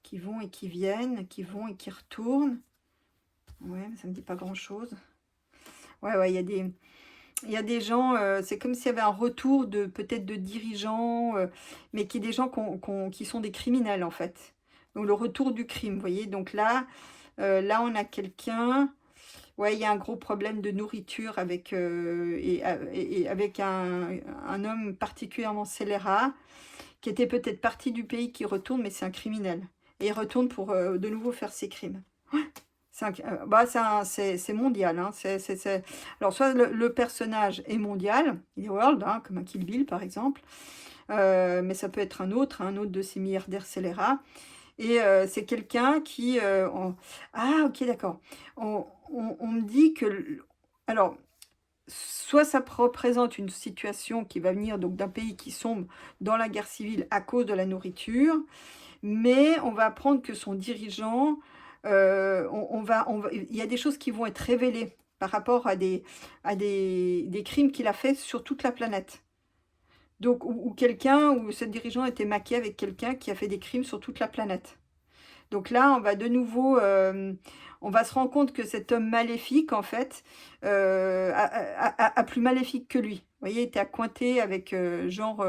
Qui vont et qui viennent, qui vont et qui retournent. Ouais, mais ça me dit pas grand-chose. Ouais, il y a des gens, c'est comme s'il y avait un retour peut-être de dirigeants, mais des gens qui sont des criminels, en fait. Donc, le retour du crime, vous voyez. Donc là, on a quelqu'un. Ouais, il y a un gros problème de nourriture avec avec un homme particulièrement scélérat qui était peut-être parti du pays, qui retourne, mais c'est un criminel. Et il retourne pour de nouveau faire ses crimes. C'est mondial. Hein. Alors, soit le personnage est mondial, il est world, hein, comme un Kill Bill par exemple, mais ça peut être un autre de ces milliardaires scélérats. Et c'est quelqu'un qui... Ah, ok, d'accord. On me dit que... Alors, soit ça représente une situation qui va venir donc d'un pays qui sombre dans la guerre civile à cause de la nourriture, mais on va apprendre que son dirigeant, il y a des choses qui vont être révélées par rapport à des crimes qu'il a fait sur toute la planète. Donc, ou ce dirigeant était maqué avec quelqu'un qui a fait des crimes sur toute la planète. Donc là, on va de nouveau, on va se rendre compte que cet homme maléfique, en fait, a plus maléfique que lui. Vous voyez, il était accointé avec genre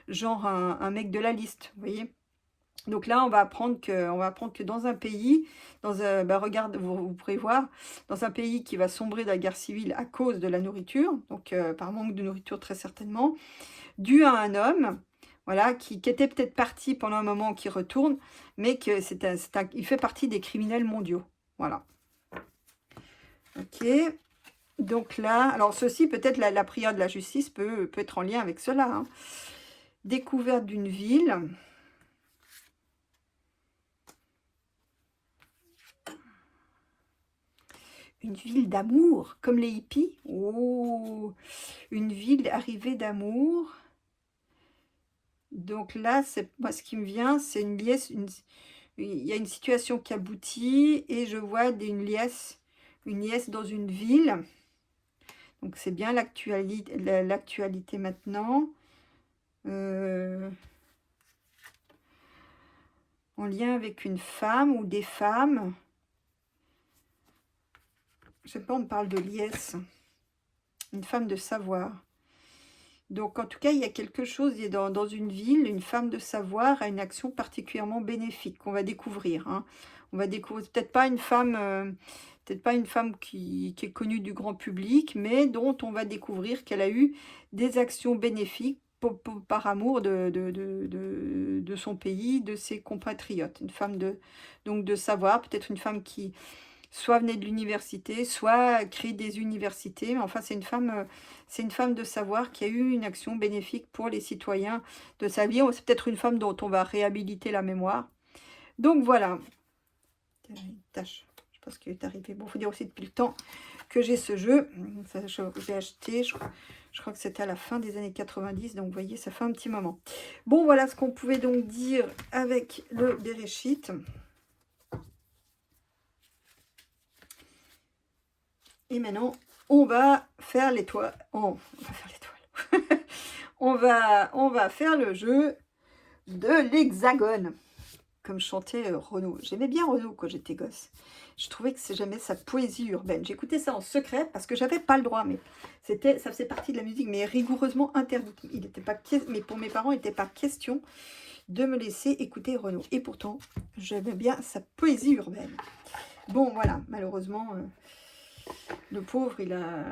un mec de la liste, vous voyez. Donc là, on va apprendre que dans un pays, regarde, vous pourrez voir, dans un pays qui va sombrer dans la guerre civile à cause de la nourriture, donc par manque de nourriture très certainement, dû à un homme, voilà, qui était peut-être parti pendant un moment, qui retourne, mais il fait partie des criminels mondiaux. Voilà. Ok. Donc là, alors ceci, peut-être la prière de la justice peut être en lien avec cela. Hein. Découverte d'une ville. Une ville d'amour, comme les hippies. Oh, une ville arrivée d'amour. Donc là, c'est moi ce qui me vient, c'est une liesse, il y a une situation qui aboutit et je vois une liesse dans une ville. Donc c'est bien l'actualité maintenant. En lien avec une femme ou des femmes. Je sais pas, on parle de liesse. Une femme de savoir. Donc, en tout cas, il y a quelque chose, il y a dans une ville, une femme de savoir a une action particulièrement bénéfique qu'on va découvrir. Hein. On va découvrir peut-être pas une femme, qui est connue du grand public, mais dont on va découvrir qu'elle a eu des actions bénéfiques par amour de son pays, de ses compatriotes. Une femme donc de savoir, peut-être une femme qui soit venait de l'université, soit créé des universités. Mais enfin, c'est une femme de savoir qui a eu une action bénéfique pour les citoyens de sa vie. C'est peut-être une femme dont on va réhabiliter la mémoire. Donc voilà. Une tâche. Je pense qu'il est arrivé. Bon, il faut dire aussi depuis le temps que j'ai ce jeu. Ça, j'ai acheté, je crois que c'était à la fin des années 90. Donc, vous voyez, ça fait un petit moment. Bon, voilà ce qu'on pouvait donc dire avec le Bereshit. Et maintenant, on va faire l'étoile. Oh, on va faire l'étoile. on va faire le jeu de l'hexagone. Comme chantait Renaud. J'aimais bien Renaud quand j'étais gosse. Je trouvais que j'aimais sa poésie urbaine. J'écoutais ça en secret parce que j'avais pas le droit. Mais ça faisait partie de la musique, mais rigoureusement interdit. Mais pour mes parents, il n'était pas question de me laisser écouter Renaud. Et pourtant, j'aimais bien sa poésie urbaine. Bon, voilà. Malheureusement... le pauvre, il a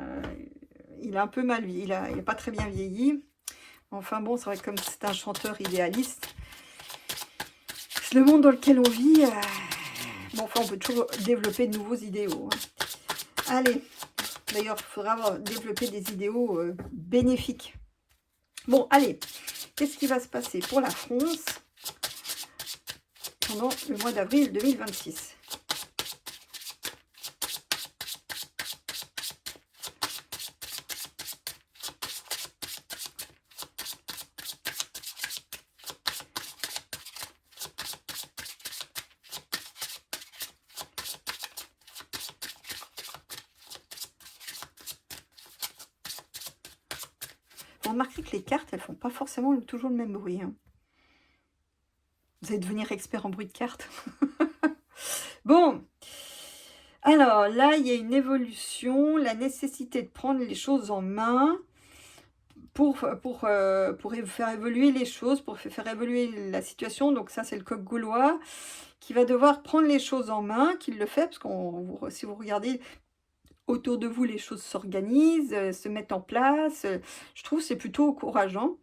un peu mal vieilli, il a pas très bien vieilli. Enfin bon, c'est vrai que comme c'est un chanteur idéaliste, c'est le monde dans lequel on vit. Bon, enfin, on peut toujours développer de nouveaux idéaux. Hein. Allez, d'ailleurs, il faudra développer des idéaux bénéfiques. Bon, allez, qu'est-ce qui va se passer pour la France pendant le mois d'avril 2026 ? Vous remarquerez que les cartes, elles font pas forcément toujours le même bruit. Hein. Vous allez devenir expert en bruit de cartes. Bon. Alors, là, il y a une évolution, la nécessité de prendre les choses en main pour faire évoluer les choses, pour faire évoluer la situation. Donc ça, c'est le coq gaulois qui va devoir prendre les choses en main, qui le fait, parce que si vous regardez autour de vous, les choses s'organisent, se mettent en place. Je trouve que c'est plutôt encourageant.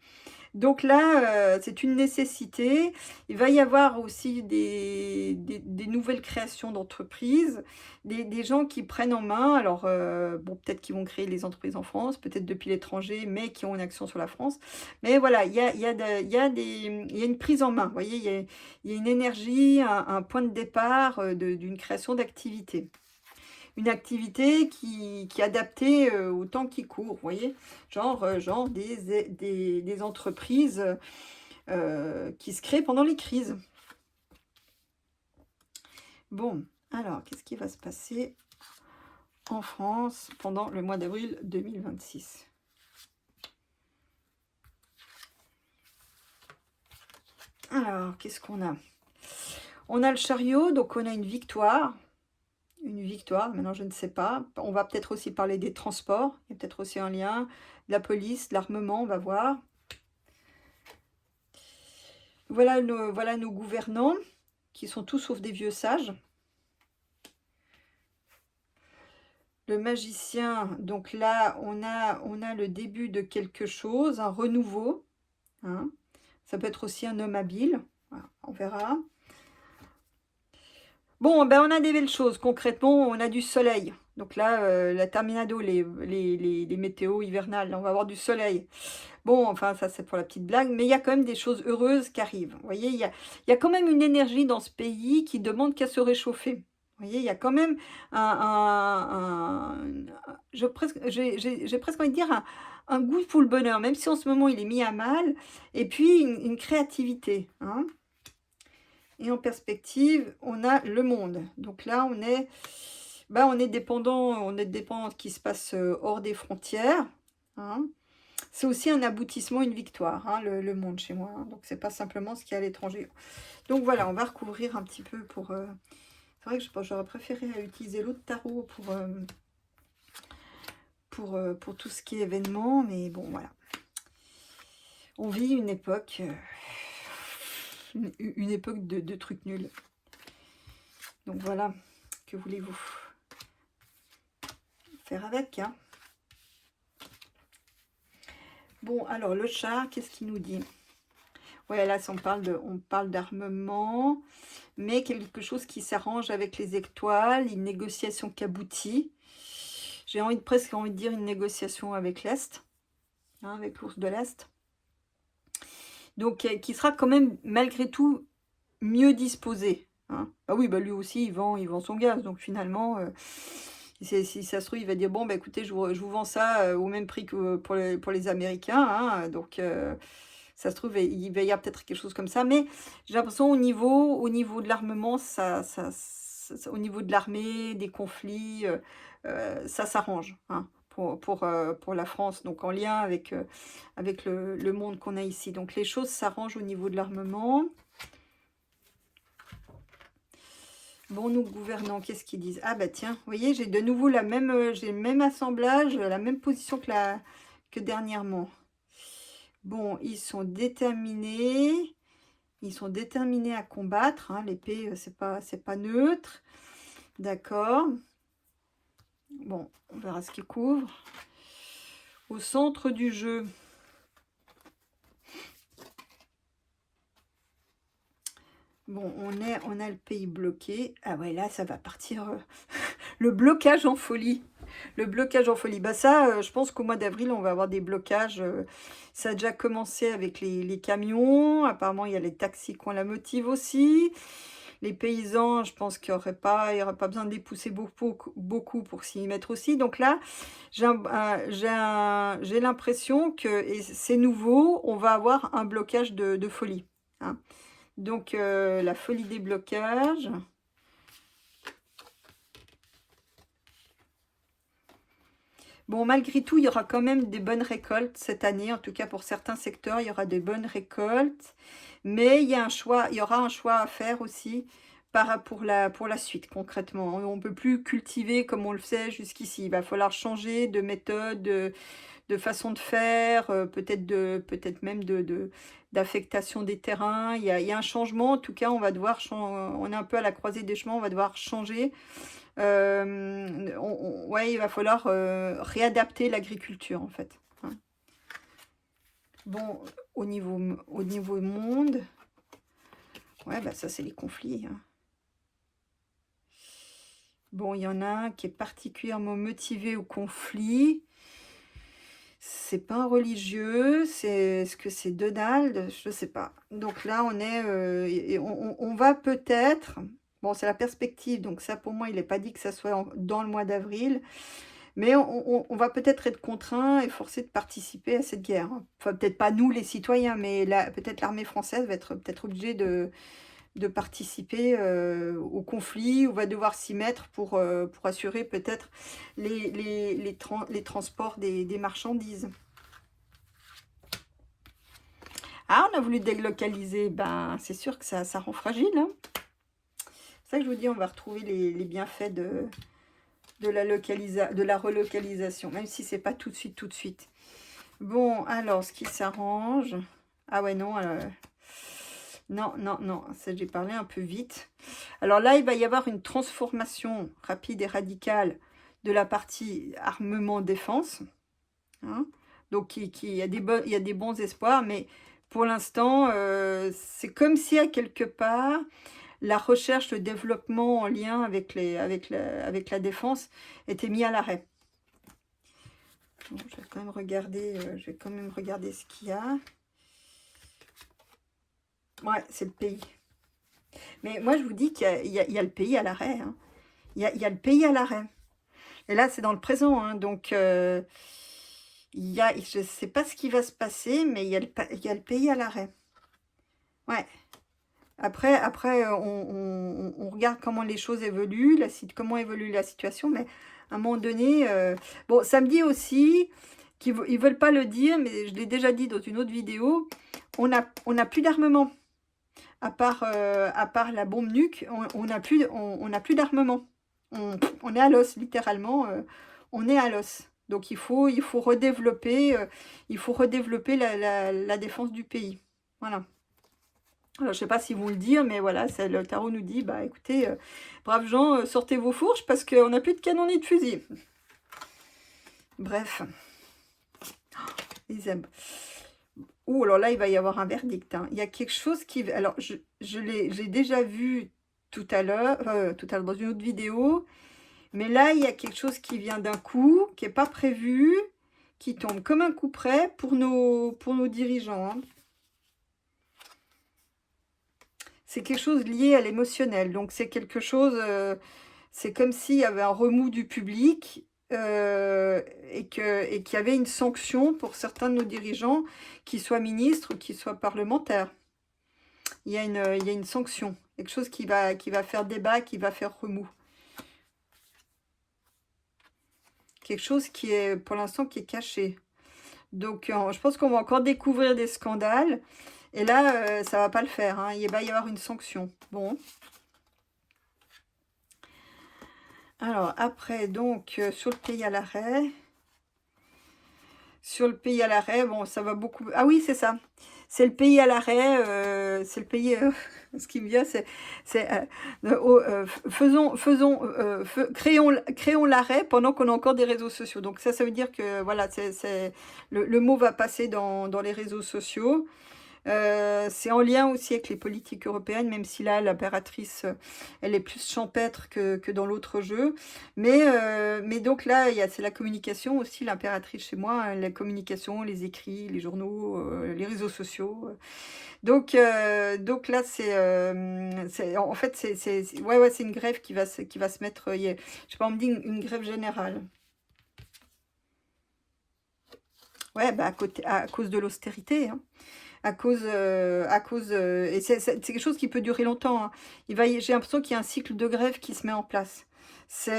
Donc là, c'est une nécessité. Il va y avoir aussi des nouvelles créations d'entreprises, des gens qui prennent en main, alors bon, peut-être qu'ils vont créer les entreprises en France, peut-être depuis l'étranger, mais qui ont une action sur la France. Mais voilà, il y a une prise en main, vous voyez, il y a une énergie, un point de départ d'une création d'activité. Une activité qui est adaptée au temps qui court, vous voyez, genre des entreprises qui se créent pendant les crises. Bon, alors, qu'est-ce qui va se passer en France pendant le mois d'avril 2026 ? Alors, qu'est-ce qu'on a ? On a le chariot, donc on a une victoire. Une victoire, maintenant je ne sais pas. On va peut-être aussi parler des transports. Il y a peut-être aussi un lien. La police, l'armement, on va voir. Voilà nos gouvernants, qui sont tous sauf des vieux sages. Le magicien, donc là, on a le début de quelque chose, un renouveau. Hein. Ça peut être aussi un homme habile. Voilà, on verra. Bon, ben on a des belles choses. Concrètement, on a du soleil. Donc là, la terminado, les météos hivernales, là, on va avoir du soleil. Bon, enfin, ça, c'est pour la petite blague, mais il y a quand même des choses heureuses qui arrivent. Vous voyez, il y a quand même une énergie dans ce pays qui demande qu'à se réchauffer. Vous voyez, il y a quand même j'ai presque envie de dire un goût pour le bonheur, même si en ce moment il est mis à mal, et puis une créativité, hein. Et en perspective, on a le monde. Donc là, on est dépendant de ce qui se passe hors des frontières, hein. C'est aussi un aboutissement, une victoire, hein, le monde chez moi, hein. Donc c'est pas simplement ce qu'il y a à l'étranger. Donc voilà, on va recouvrir un petit peu pour... C'est vrai que j'aurais préféré utiliser l'autre tarot pour tout ce qui est événement, mais bon, voilà. On vit une époque, une époque de trucs nuls. Donc voilà, que voulez-vous faire avec, hein? Bon, alors le chat, qu'est-ce qu'il nous dit? Ouais, là, on parle d'armement, mais quelque chose qui s'arrange avec les étoiles, une négociation qui aboutit. J'ai presque envie de dire une négociation avec l'Est, hein, avec l'ours de l'Est. Donc, qui sera quand même, malgré tout, mieux disposé, hein. Ah oui, bah lui aussi, il vend son gaz. Donc finalement, si ça se trouve, il va dire, bon, bah écoutez, je vous vends ça au même prix que pour les Américains, hein. Donc, ça se trouve, il va y avoir peut-être quelque chose comme ça. Mais j'ai l'impression au niveau de l'armement, au niveau de l'armée, des conflits, ça s'arrange, hein, pour la France. Donc en lien avec le monde qu'on a ici. Donc les choses s'arrangent au niveau de l'armement. Bon, nous gouvernants, qu'est-ce qu'ils disent? Ah bah tiens, vous voyez, j'ai de nouveau j'ai le même assemblage, la même position que dernièrement. Bon, ils sont déterminés. Ils sont déterminés à combattre, hein. L'épée, c'est pas neutre. D'accord. Bon, on verra ce qu'il couvre. Au centre du jeu. Bon, on a le pays bloqué. Ah ouais, là, ça va partir. Le blocage en folie. Le blocage en folie. Bah ça, je pense qu'au mois d'avril, on va avoir des blocages. Ça a déjà commencé avec les camions. Apparemment, il y a les taxis qui ont la motive aussi. Les paysans, je pense qu'il n'y aurait pas besoin de les pousser beaucoup pour s'y mettre aussi. Donc là, j'ai l'impression que, et c'est nouveau, on va avoir un blocage de folie, hein. Donc, la folie des blocages. Bon, malgré tout, il y aura quand même des bonnes récoltes cette année. En tout cas, pour certains secteurs, il y aura des bonnes récoltes. Mais il y aura un choix à faire aussi pour la suite, concrètement. On ne peut plus cultiver comme on le faisait jusqu'ici. Il va falloir changer de méthode, de façon de faire, peut-être même d'affectation des terrains. Il y a un changement. En tout cas, on est un peu à la croisée des chemins. On va devoir changer. Ouais, il va falloir réadapter l'agriculture, en fait, hein. Bon, au niveau monde, ouais, bah ça, c'est les conflits, hein. Bon, il y en a un qui est particulièrement motivé au conflit. C'est pas un religieux, est-ce que c'est Donald? Je sais pas. Donc là, on va peut-être, bon, c'est la perspective, donc ça, pour moi, il n'est pas dit que ça soit dans le mois d'avril, mais on va peut-être être contraint et forcé de participer à cette guerre. Enfin, peut-être pas nous, les citoyens, mais peut-être l'armée française va être peut-être obligée de participer au conflit, ou va devoir s'y mettre pour assurer peut-être les transports des marchandises. Ah, on a voulu délocaliser, ben c'est sûr que ça rend fragile, hein. C'est ça que je vous dis, on va retrouver les bienfaits de la relocalisation, même si c'est pas tout de suite, tout de suite. Bon, alors, ce qui s'arrange... Ah ouais, non, non, non, non, ça j'ai parlé un peu vite. Alors là, il va y avoir une transformation rapide et radicale de la partie armement-défense, hein. Donc, il y a des bons espoirs, mais pour l'instant, c'est comme si à quelque part, la recherche, le développement en lien avec la défense était mis à l'arrêt. Bon, je vais quand même regarder ce qu'il y a. Ouais, c'est le pays. Mais moi, je vous dis qu'il y a le pays à l'arrêt. Hein. Il y a le pays à l'arrêt. Et là, c'est dans le présent. Hein, donc, je ne sais pas ce qui va se passer, mais il y a le pays à l'arrêt. Ouais. Après on regarde comment les choses évoluent, comment évolue la situation, mais à un moment donné... bon, ça me dit aussi qu'ils ne veulent pas le dire, mais je l'ai déjà dit dans une autre vidéo, on n'a plus d'armement. À part la bombe nuque, on n'a plus d'armement. On est à l'os, littéralement, on est à l'os. Donc il faut redévelopper, la défense du pays. Voilà. Alors, je ne sais pas si vous le dire, mais voilà, le tarot nous dit, bah écoutez, braves gens, sortez vos fourches parce qu'on n'a plus de canon ni de fusil. Bref. Les aime. Ouh, alors là, il va y avoir un verdict. Hein. Il y a quelque chose qui... Alors, j'ai déjà vu tout à l'heure dans une autre vidéo, mais là, il y a quelque chose qui vient d'un coup, qui n'est pas prévu, qui tombe comme un coup près pour nos dirigeants. Hein. C'est quelque chose lié à l'émotionnel. Donc, c'est quelque chose... c'est comme s'il y avait un remous du public et qu'il y avait une sanction pour certains de nos dirigeants, qu'ils soient ministres ou qu'ils soient parlementaires. Il y a une sanction. Quelque chose qui va faire débat, qui va faire remous. Quelque chose qui est, pour l'instant, qui est caché. Donc, je pense qu'on va encore découvrir des scandales. Et là, ça va pas le faire. Hein. Il va y avoir une sanction. Bon. Alors, après, donc, sur le pays à l'arrêt. Sur le pays à l'arrêt, bon, ça va beaucoup... Ah oui, c'est ça. C'est le pays à l'arrêt. C'est le pays... ce qui me vient, c'est... créons l'arrêt pendant qu'on a encore des réseaux sociaux. Donc ça veut dire que, voilà, le mot va passer dans les réseaux sociaux. C'est en lien aussi avec les politiques européennes, même si là, l'impératrice, elle est plus champêtre que dans l'autre jeu. Mais donc là, c'est la communication aussi, l'impératrice chez moi, hein, la communication, les écrits, les journaux, les réseaux sociaux. Donc là, en fait, c'est une grève qui va se mettre, je sais pas, on me dit une grève générale. Ouais, bah à cause de l'austérité, hein. Et c'est quelque chose qui peut durer longtemps. Hein. J'ai l'impression qu'il y a un cycle de grève qui se met en place. Ouais,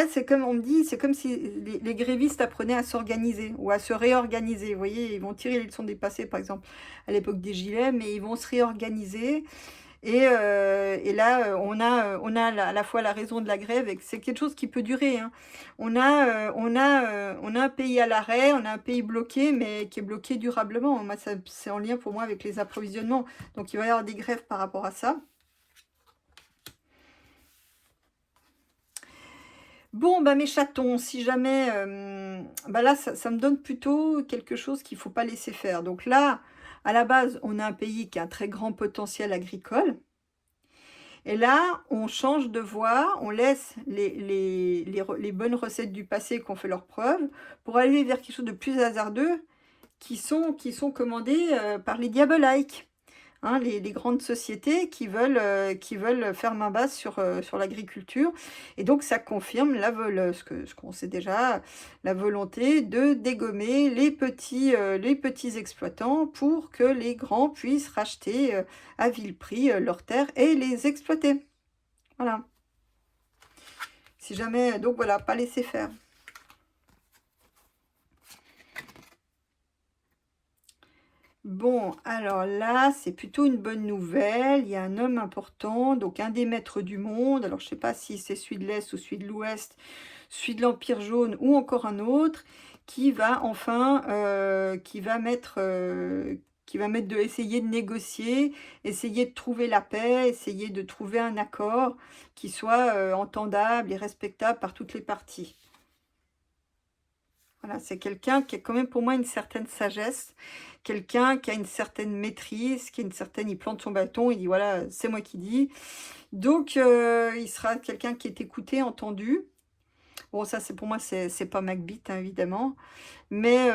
c'est comme on me dit, c'est comme si les grévistes apprenaient à s'organiser ou à se réorganiser. Vous voyez, ils vont tirer les leçons des passés, par exemple, à l'époque des gilets, mais ils vont se réorganiser. Et là, on a à la fois la raison de la grève, et c'est quelque chose qui peut durer. Hein. On a un pays à l'arrêt, on a un pays bloqué, mais qui est bloqué durablement. C'est en lien pour moi avec les approvisionnements. Donc, il va y avoir des grèves par rapport à ça. Bon, bah mes chatons, si jamais... bah là, ça me donne plutôt quelque chose qu'il ne faut pas laisser faire. Donc là, à la base, on a un pays qui a un très grand potentiel agricole. Et là, on change de voie, on laisse les bonnes recettes du passé qui ont fait leurs preuves pour aller vers quelque chose de plus hasardeux qui sont commandés par les diabolaiques. Hein, les grandes sociétés qui veulent faire main basse sur l'agriculture. Et donc, ça confirme ce qu'on sait déjà, la volonté de dégommer les petits exploitants pour que les grands puissent racheter à vil prix leurs terres et les exploiter. Voilà. Si jamais, donc voilà, pas laisser faire. Bon, alors là, c'est plutôt une bonne nouvelle. Il y a un homme important, donc un des maîtres du monde. Alors, je ne sais pas si c'est celui de l'Est ou celui de l'Ouest, celui de l'Empire jaune ou encore un autre, qui va enfin, essayer de négocier, essayer de trouver la paix, essayer de trouver un accord qui soit entendable et respectable par toutes les parties. Voilà, c'est quelqu'un qui a quand même pour moi une certaine sagesse, quelqu'un qui a une certaine maîtrise, qui a une certaine il plante son bâton, il dit: «Voilà, c'est moi qui dis». Donc il sera quelqu'un qui est écouté, entendu. Bon ça c'est pour moi c'est pas Macbeth, hein, évidemment. Mais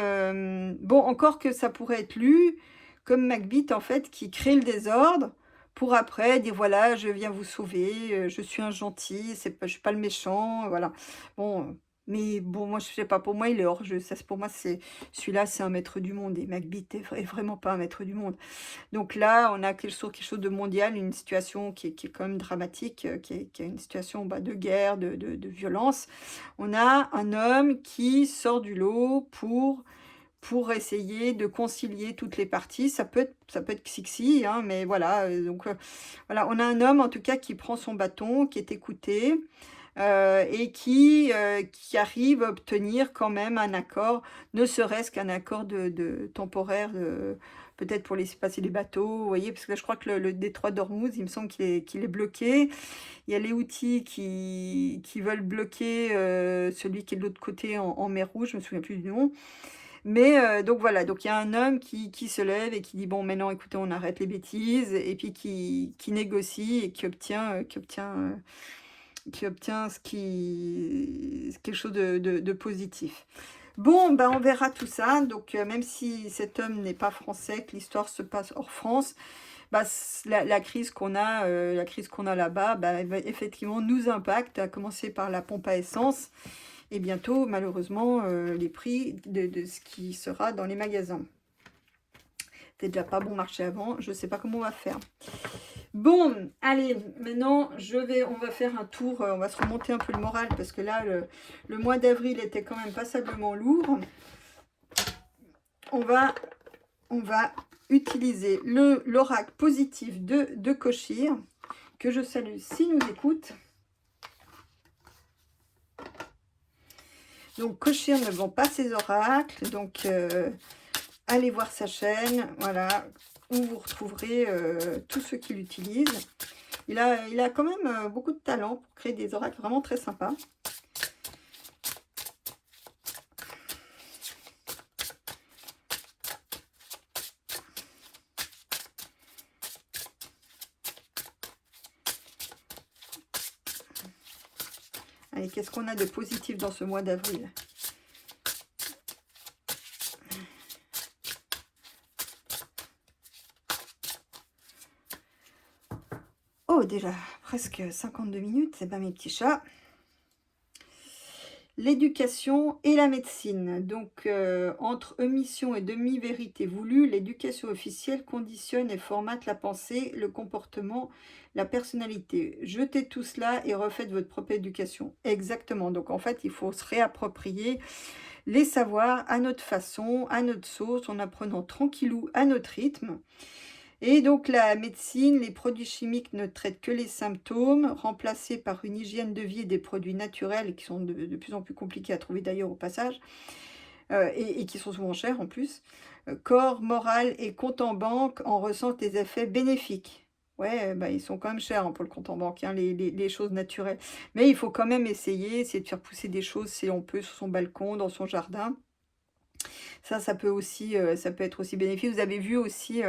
bon, encore que ça pourrait être lu comme Macbeth, en fait, qui crée le désordre pour après dire: «Voilà, je viens vous sauver, je suis un gentil, c'est pas je suis pas le méchant», voilà. Bon, mais bon, moi, je sais pas, pour moi, il est hors jeu. Ça, c'est pour moi, c'est celui-là, c'est un maître du monde et Macbeth est vraiment pas un maître du monde. Donc là, on a quelque chose de mondial, une situation qui est quand même dramatique, qui est une situation, bah, de guerre, de violence. On a un homme qui sort du lot pour essayer de concilier toutes les parties. Ça peut être Xixi, hein, mais voilà, donc voilà, on a un homme en tout cas qui prend son bâton, qui est écouté, et qui arrive à obtenir quand même un accord, ne serait-ce qu'un accord de temporaire, peut-être pour laisser passer les bateaux, vous voyez? Parce que là, je crois que le détroit d'Ormuz, il me semble qu'il est bloqué. Il y a les Houthis qui veulent bloquer, celui qui est de l'autre côté en mer Rouge, je me souviens plus du nom. Mais donc voilà, donc il y a un homme qui se lève et qui dit: «Bon maintenant écoutez, on arrête les bêtises» et puis qui négocie et qui obtient quelque chose de positif. Bon, ben, on verra tout ça. Donc même si cet homme n'est pas français, que l'histoire se passe hors France, bah, la crise qu'on a là-bas, bah, elle va effectivement nous impacte, à commencer par la pompe à essence et bientôt, malheureusement, les prix de ce qui sera dans les magasins. C'était déjà pas bon marché avant, je ne sais pas comment on va faire. Bon, allez, maintenant, on va faire un tour, on va se remonter un peu le moral, parce que là, le mois d'avril était quand même passablement lourd. On va utiliser l'oracle positif de Kochir, que je salue s'il nous écoute. Donc, Kochir ne vend pas ses oracles, donc allez voir sa chaîne, voilà, où vous retrouverez tous ceux qui l'utilisent. Il a quand même beaucoup de talent pour créer des oracles vraiment très sympas. Allez, qu'est-ce qu'on a de positif dans ce mois d'avril ? Oh, déjà, presque 52 minutes, c'est pas mes petits chats. L'éducation et la médecine. Donc, entre omission et demi-vérité voulue, l'éducation officielle conditionne et formate la pensée, le comportement, la personnalité. Jetez tout cela et refaites votre propre éducation. Exactement. Donc, en fait, il faut se réapproprier les savoirs à notre façon, à notre sauce, en apprenant tranquillou à notre rythme. Et donc la médecine, les produits chimiques ne traitent que les symptômes, remplacés par une hygiène de vie et des produits naturels qui sont de plus en plus compliqués à trouver d'ailleurs au passage, et qui sont souvent chers en plus. Corps, moral et compte en banque en ressentent les effets bénéfiques. Ouais, bah, ils sont quand même chers, hein, pour le compte en banque, hein, les choses naturelles. Mais il faut quand même essayer de faire pousser des choses si on peut sur son balcon, dans son jardin. Ça peut aussi, ça peut être aussi bénéfique. Vous avez vu aussi,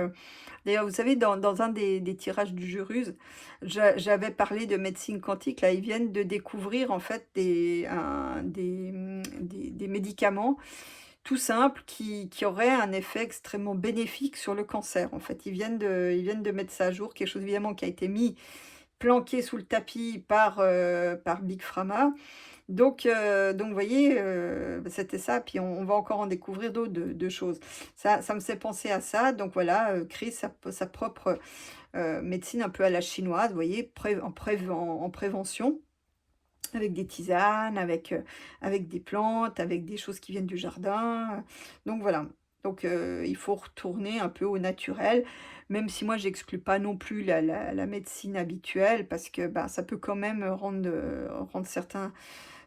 d'ailleurs, vous savez, dans un des tirages du Juruse, j'avais parlé de médecine quantique. Là, ils viennent de découvrir en fait des médicaments tout simples qui auraient un effet extrêmement bénéfique sur le cancer. En fait, ils viennent de mettre ça à jour, quelque chose évidemment qui a été planqué sous le tapis par Big Pharma. Donc vous voyez, c'était ça, puis on va encore en découvrir d'autres de choses. Ça me fait penser à ça, donc voilà, créer sa propre, médecine un peu à la chinoise, vous voyez? En prévention, avec des tisanes, avec des plantes, avec des choses qui viennent du jardin, donc voilà. Donc il faut retourner un peu au naturel, même si moi j'exclus pas non plus la médecine habituelle parce que, bah, ça peut quand même rendre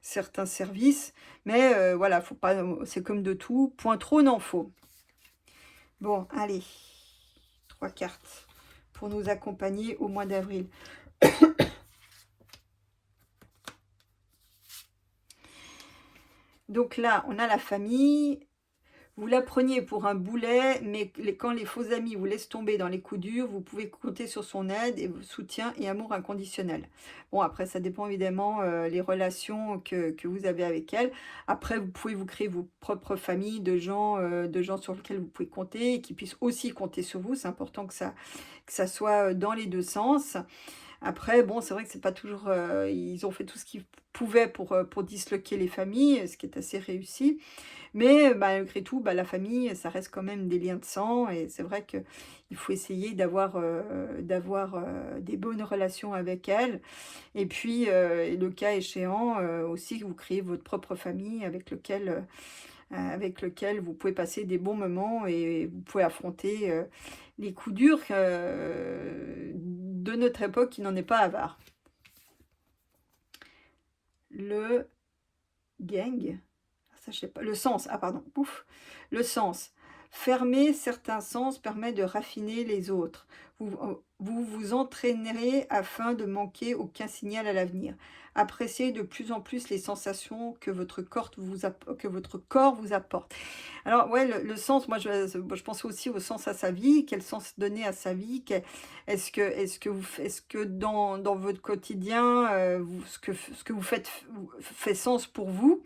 certains services, mais voilà, faut pas, c'est comme de tout, point trop n'en faut. Bon, allez, 3 cartes pour nous accompagner au mois d'avril. Donc là, on a la famille. Vous la preniez pour un boulet, mais quand les faux amis vous laissent tomber dans les coups durs, vous pouvez compter sur son aide et soutien et amour inconditionnel. Bon, après, ça dépend évidemment les relations que vous avez avec elle. Après, vous pouvez vous créer vos propres familles de gens sur lesquels vous pouvez compter et qui puissent aussi compter sur vous. C'est important que ça soit dans les deux sens. Après, bon, c'est vrai que c'est pas toujours, ils ont fait tout ce qu'ils pouvaient pour disloquer les familles, ce qui est assez réussi. Mais malgré tout, la famille, ça reste quand même des liens de sang et c'est vrai qu'il faut essayer d'avoir des bonnes relations avec elle et puis, le cas échéant, aussi vous créez votre propre famille avec lequel vous pouvez passer des bons moments et vous pouvez affronter, les coups durs, de notre époque qui n'en est pas avare. Le gang, ça je sais pas, le sens, ah pardon, ouf, le sens. Fermer certains sens permet de raffiner les autres. Vous vous entraînerez afin de manquer aucun signal à l'avenir. Appréciez de plus en plus les sensations que votre corps vous apporte. Alors ouais, le sens, moi je pense aussi au sens à sa vie, quel sens donner à sa vie, est-ce que dans votre quotidien, ce que vous faites fait sens pour vous?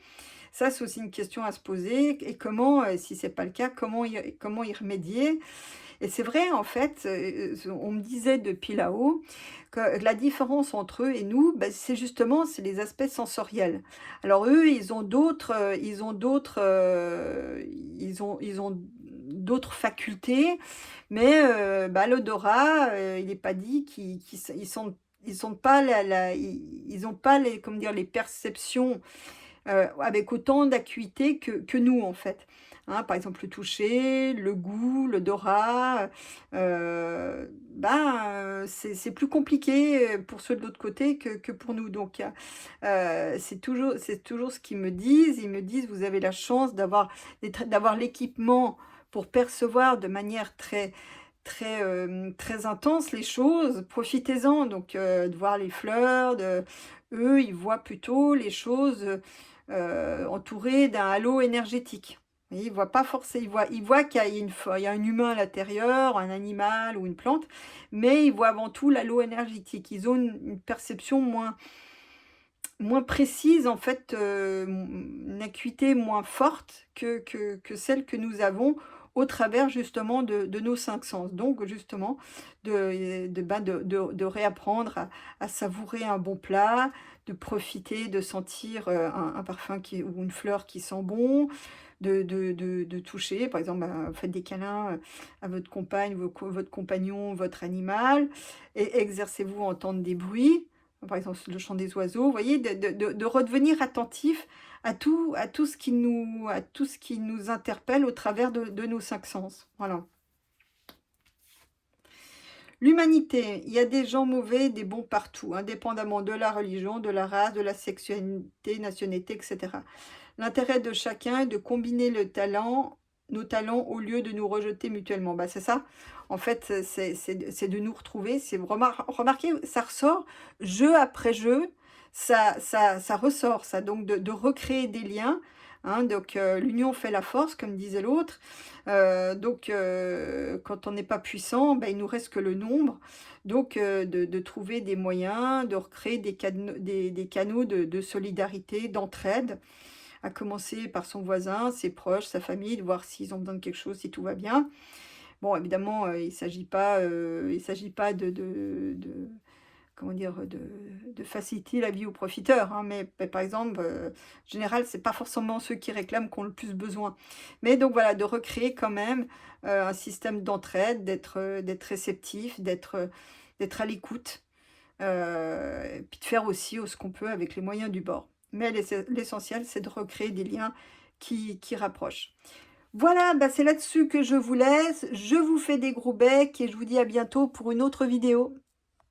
Ça, c'est aussi une question à se poser et comment, si c'est pas le cas, comment y remédier? Et c'est vrai, en fait, on me disait depuis là-haut que la différence entre eux et nous, c'est justement, c'est les aspects sensoriels. Alors eux, ils ont d'autres facultés, mais l'odorat, il n'est pas dit ils sont pas ils ont pas les, comment dire, les perceptions avec autant d'acuité que nous, en fait. Hein, par exemple, le toucher, le goût, l'odorat, c'est plus compliqué, pour ceux de l'autre côté que pour nous. Donc c'est toujours ce qu'ils me disent. Ils me disent: «Vous avez la chance d'avoir l'équipement pour percevoir de manière très intense les choses. Profitez-en». Donc de voir les fleurs, eux, ils voient plutôt les choses, entouré d'un halo énergétique. Vous voyez, ils voient qu'il y a il y a un humain à l'intérieur, un animal ou une plante, mais ils voient avant tout l'halo énergétique. Ils ont une perception moins précise en fait, une acuité moins forte que celle que nous avons au travers justement de nos 5 sens. Donc justement de réapprendre à savourer un bon plat, de profiter, de sentir, un parfum ou une fleur qui sent bon, de toucher. Par exemple, faites des câlins, à votre compagne, votre compagnon, votre animal et exercez-vous à entendre des bruits. Par exemple, le chant des oiseaux, vous voyez? De redevenir attentif à tout ce qui nous interpelle au travers de nos 5 sens. Voilà. L'humanité, il y a des gens mauvais, des bons partout, indépendamment de la religion, de la race, de la sexualité, nationalité, etc. L'intérêt de chacun est de combiner nos talents au lieu de nous rejeter mutuellement. C'est ça. En fait, c'est de nous retrouver. Remarquez, ça ressort jeu après jeu. Ça ressort, ça. Donc, de recréer des liens. Hein, donc, l'union fait la force, comme disait l'autre. Quand on n'est pas puissant, il nous reste que le nombre. Donc, de trouver des moyens, de recréer des canaux de solidarité, d'entraide, à commencer par son voisin, ses proches, sa famille, de voir s'ils ont besoin de quelque chose, si tout va bien. Bon, évidemment, il s'agit pas comment dire, de faciliter la vie aux profiteurs, hein, mais par exemple, en général, c'est pas forcément ceux qui réclament qui ont le plus besoin. Mais donc voilà, de recréer quand même un système d'entraide, d'être réceptif, d'être à l'écoute, et puis de faire aussi ce qu'on peut avec les moyens du bord. Mais l'essentiel, c'est de recréer des liens qui rapprochent. Voilà, c'est là-dessus que je vous laisse. Je vous fais des gros becs et je vous dis à bientôt pour une autre vidéo.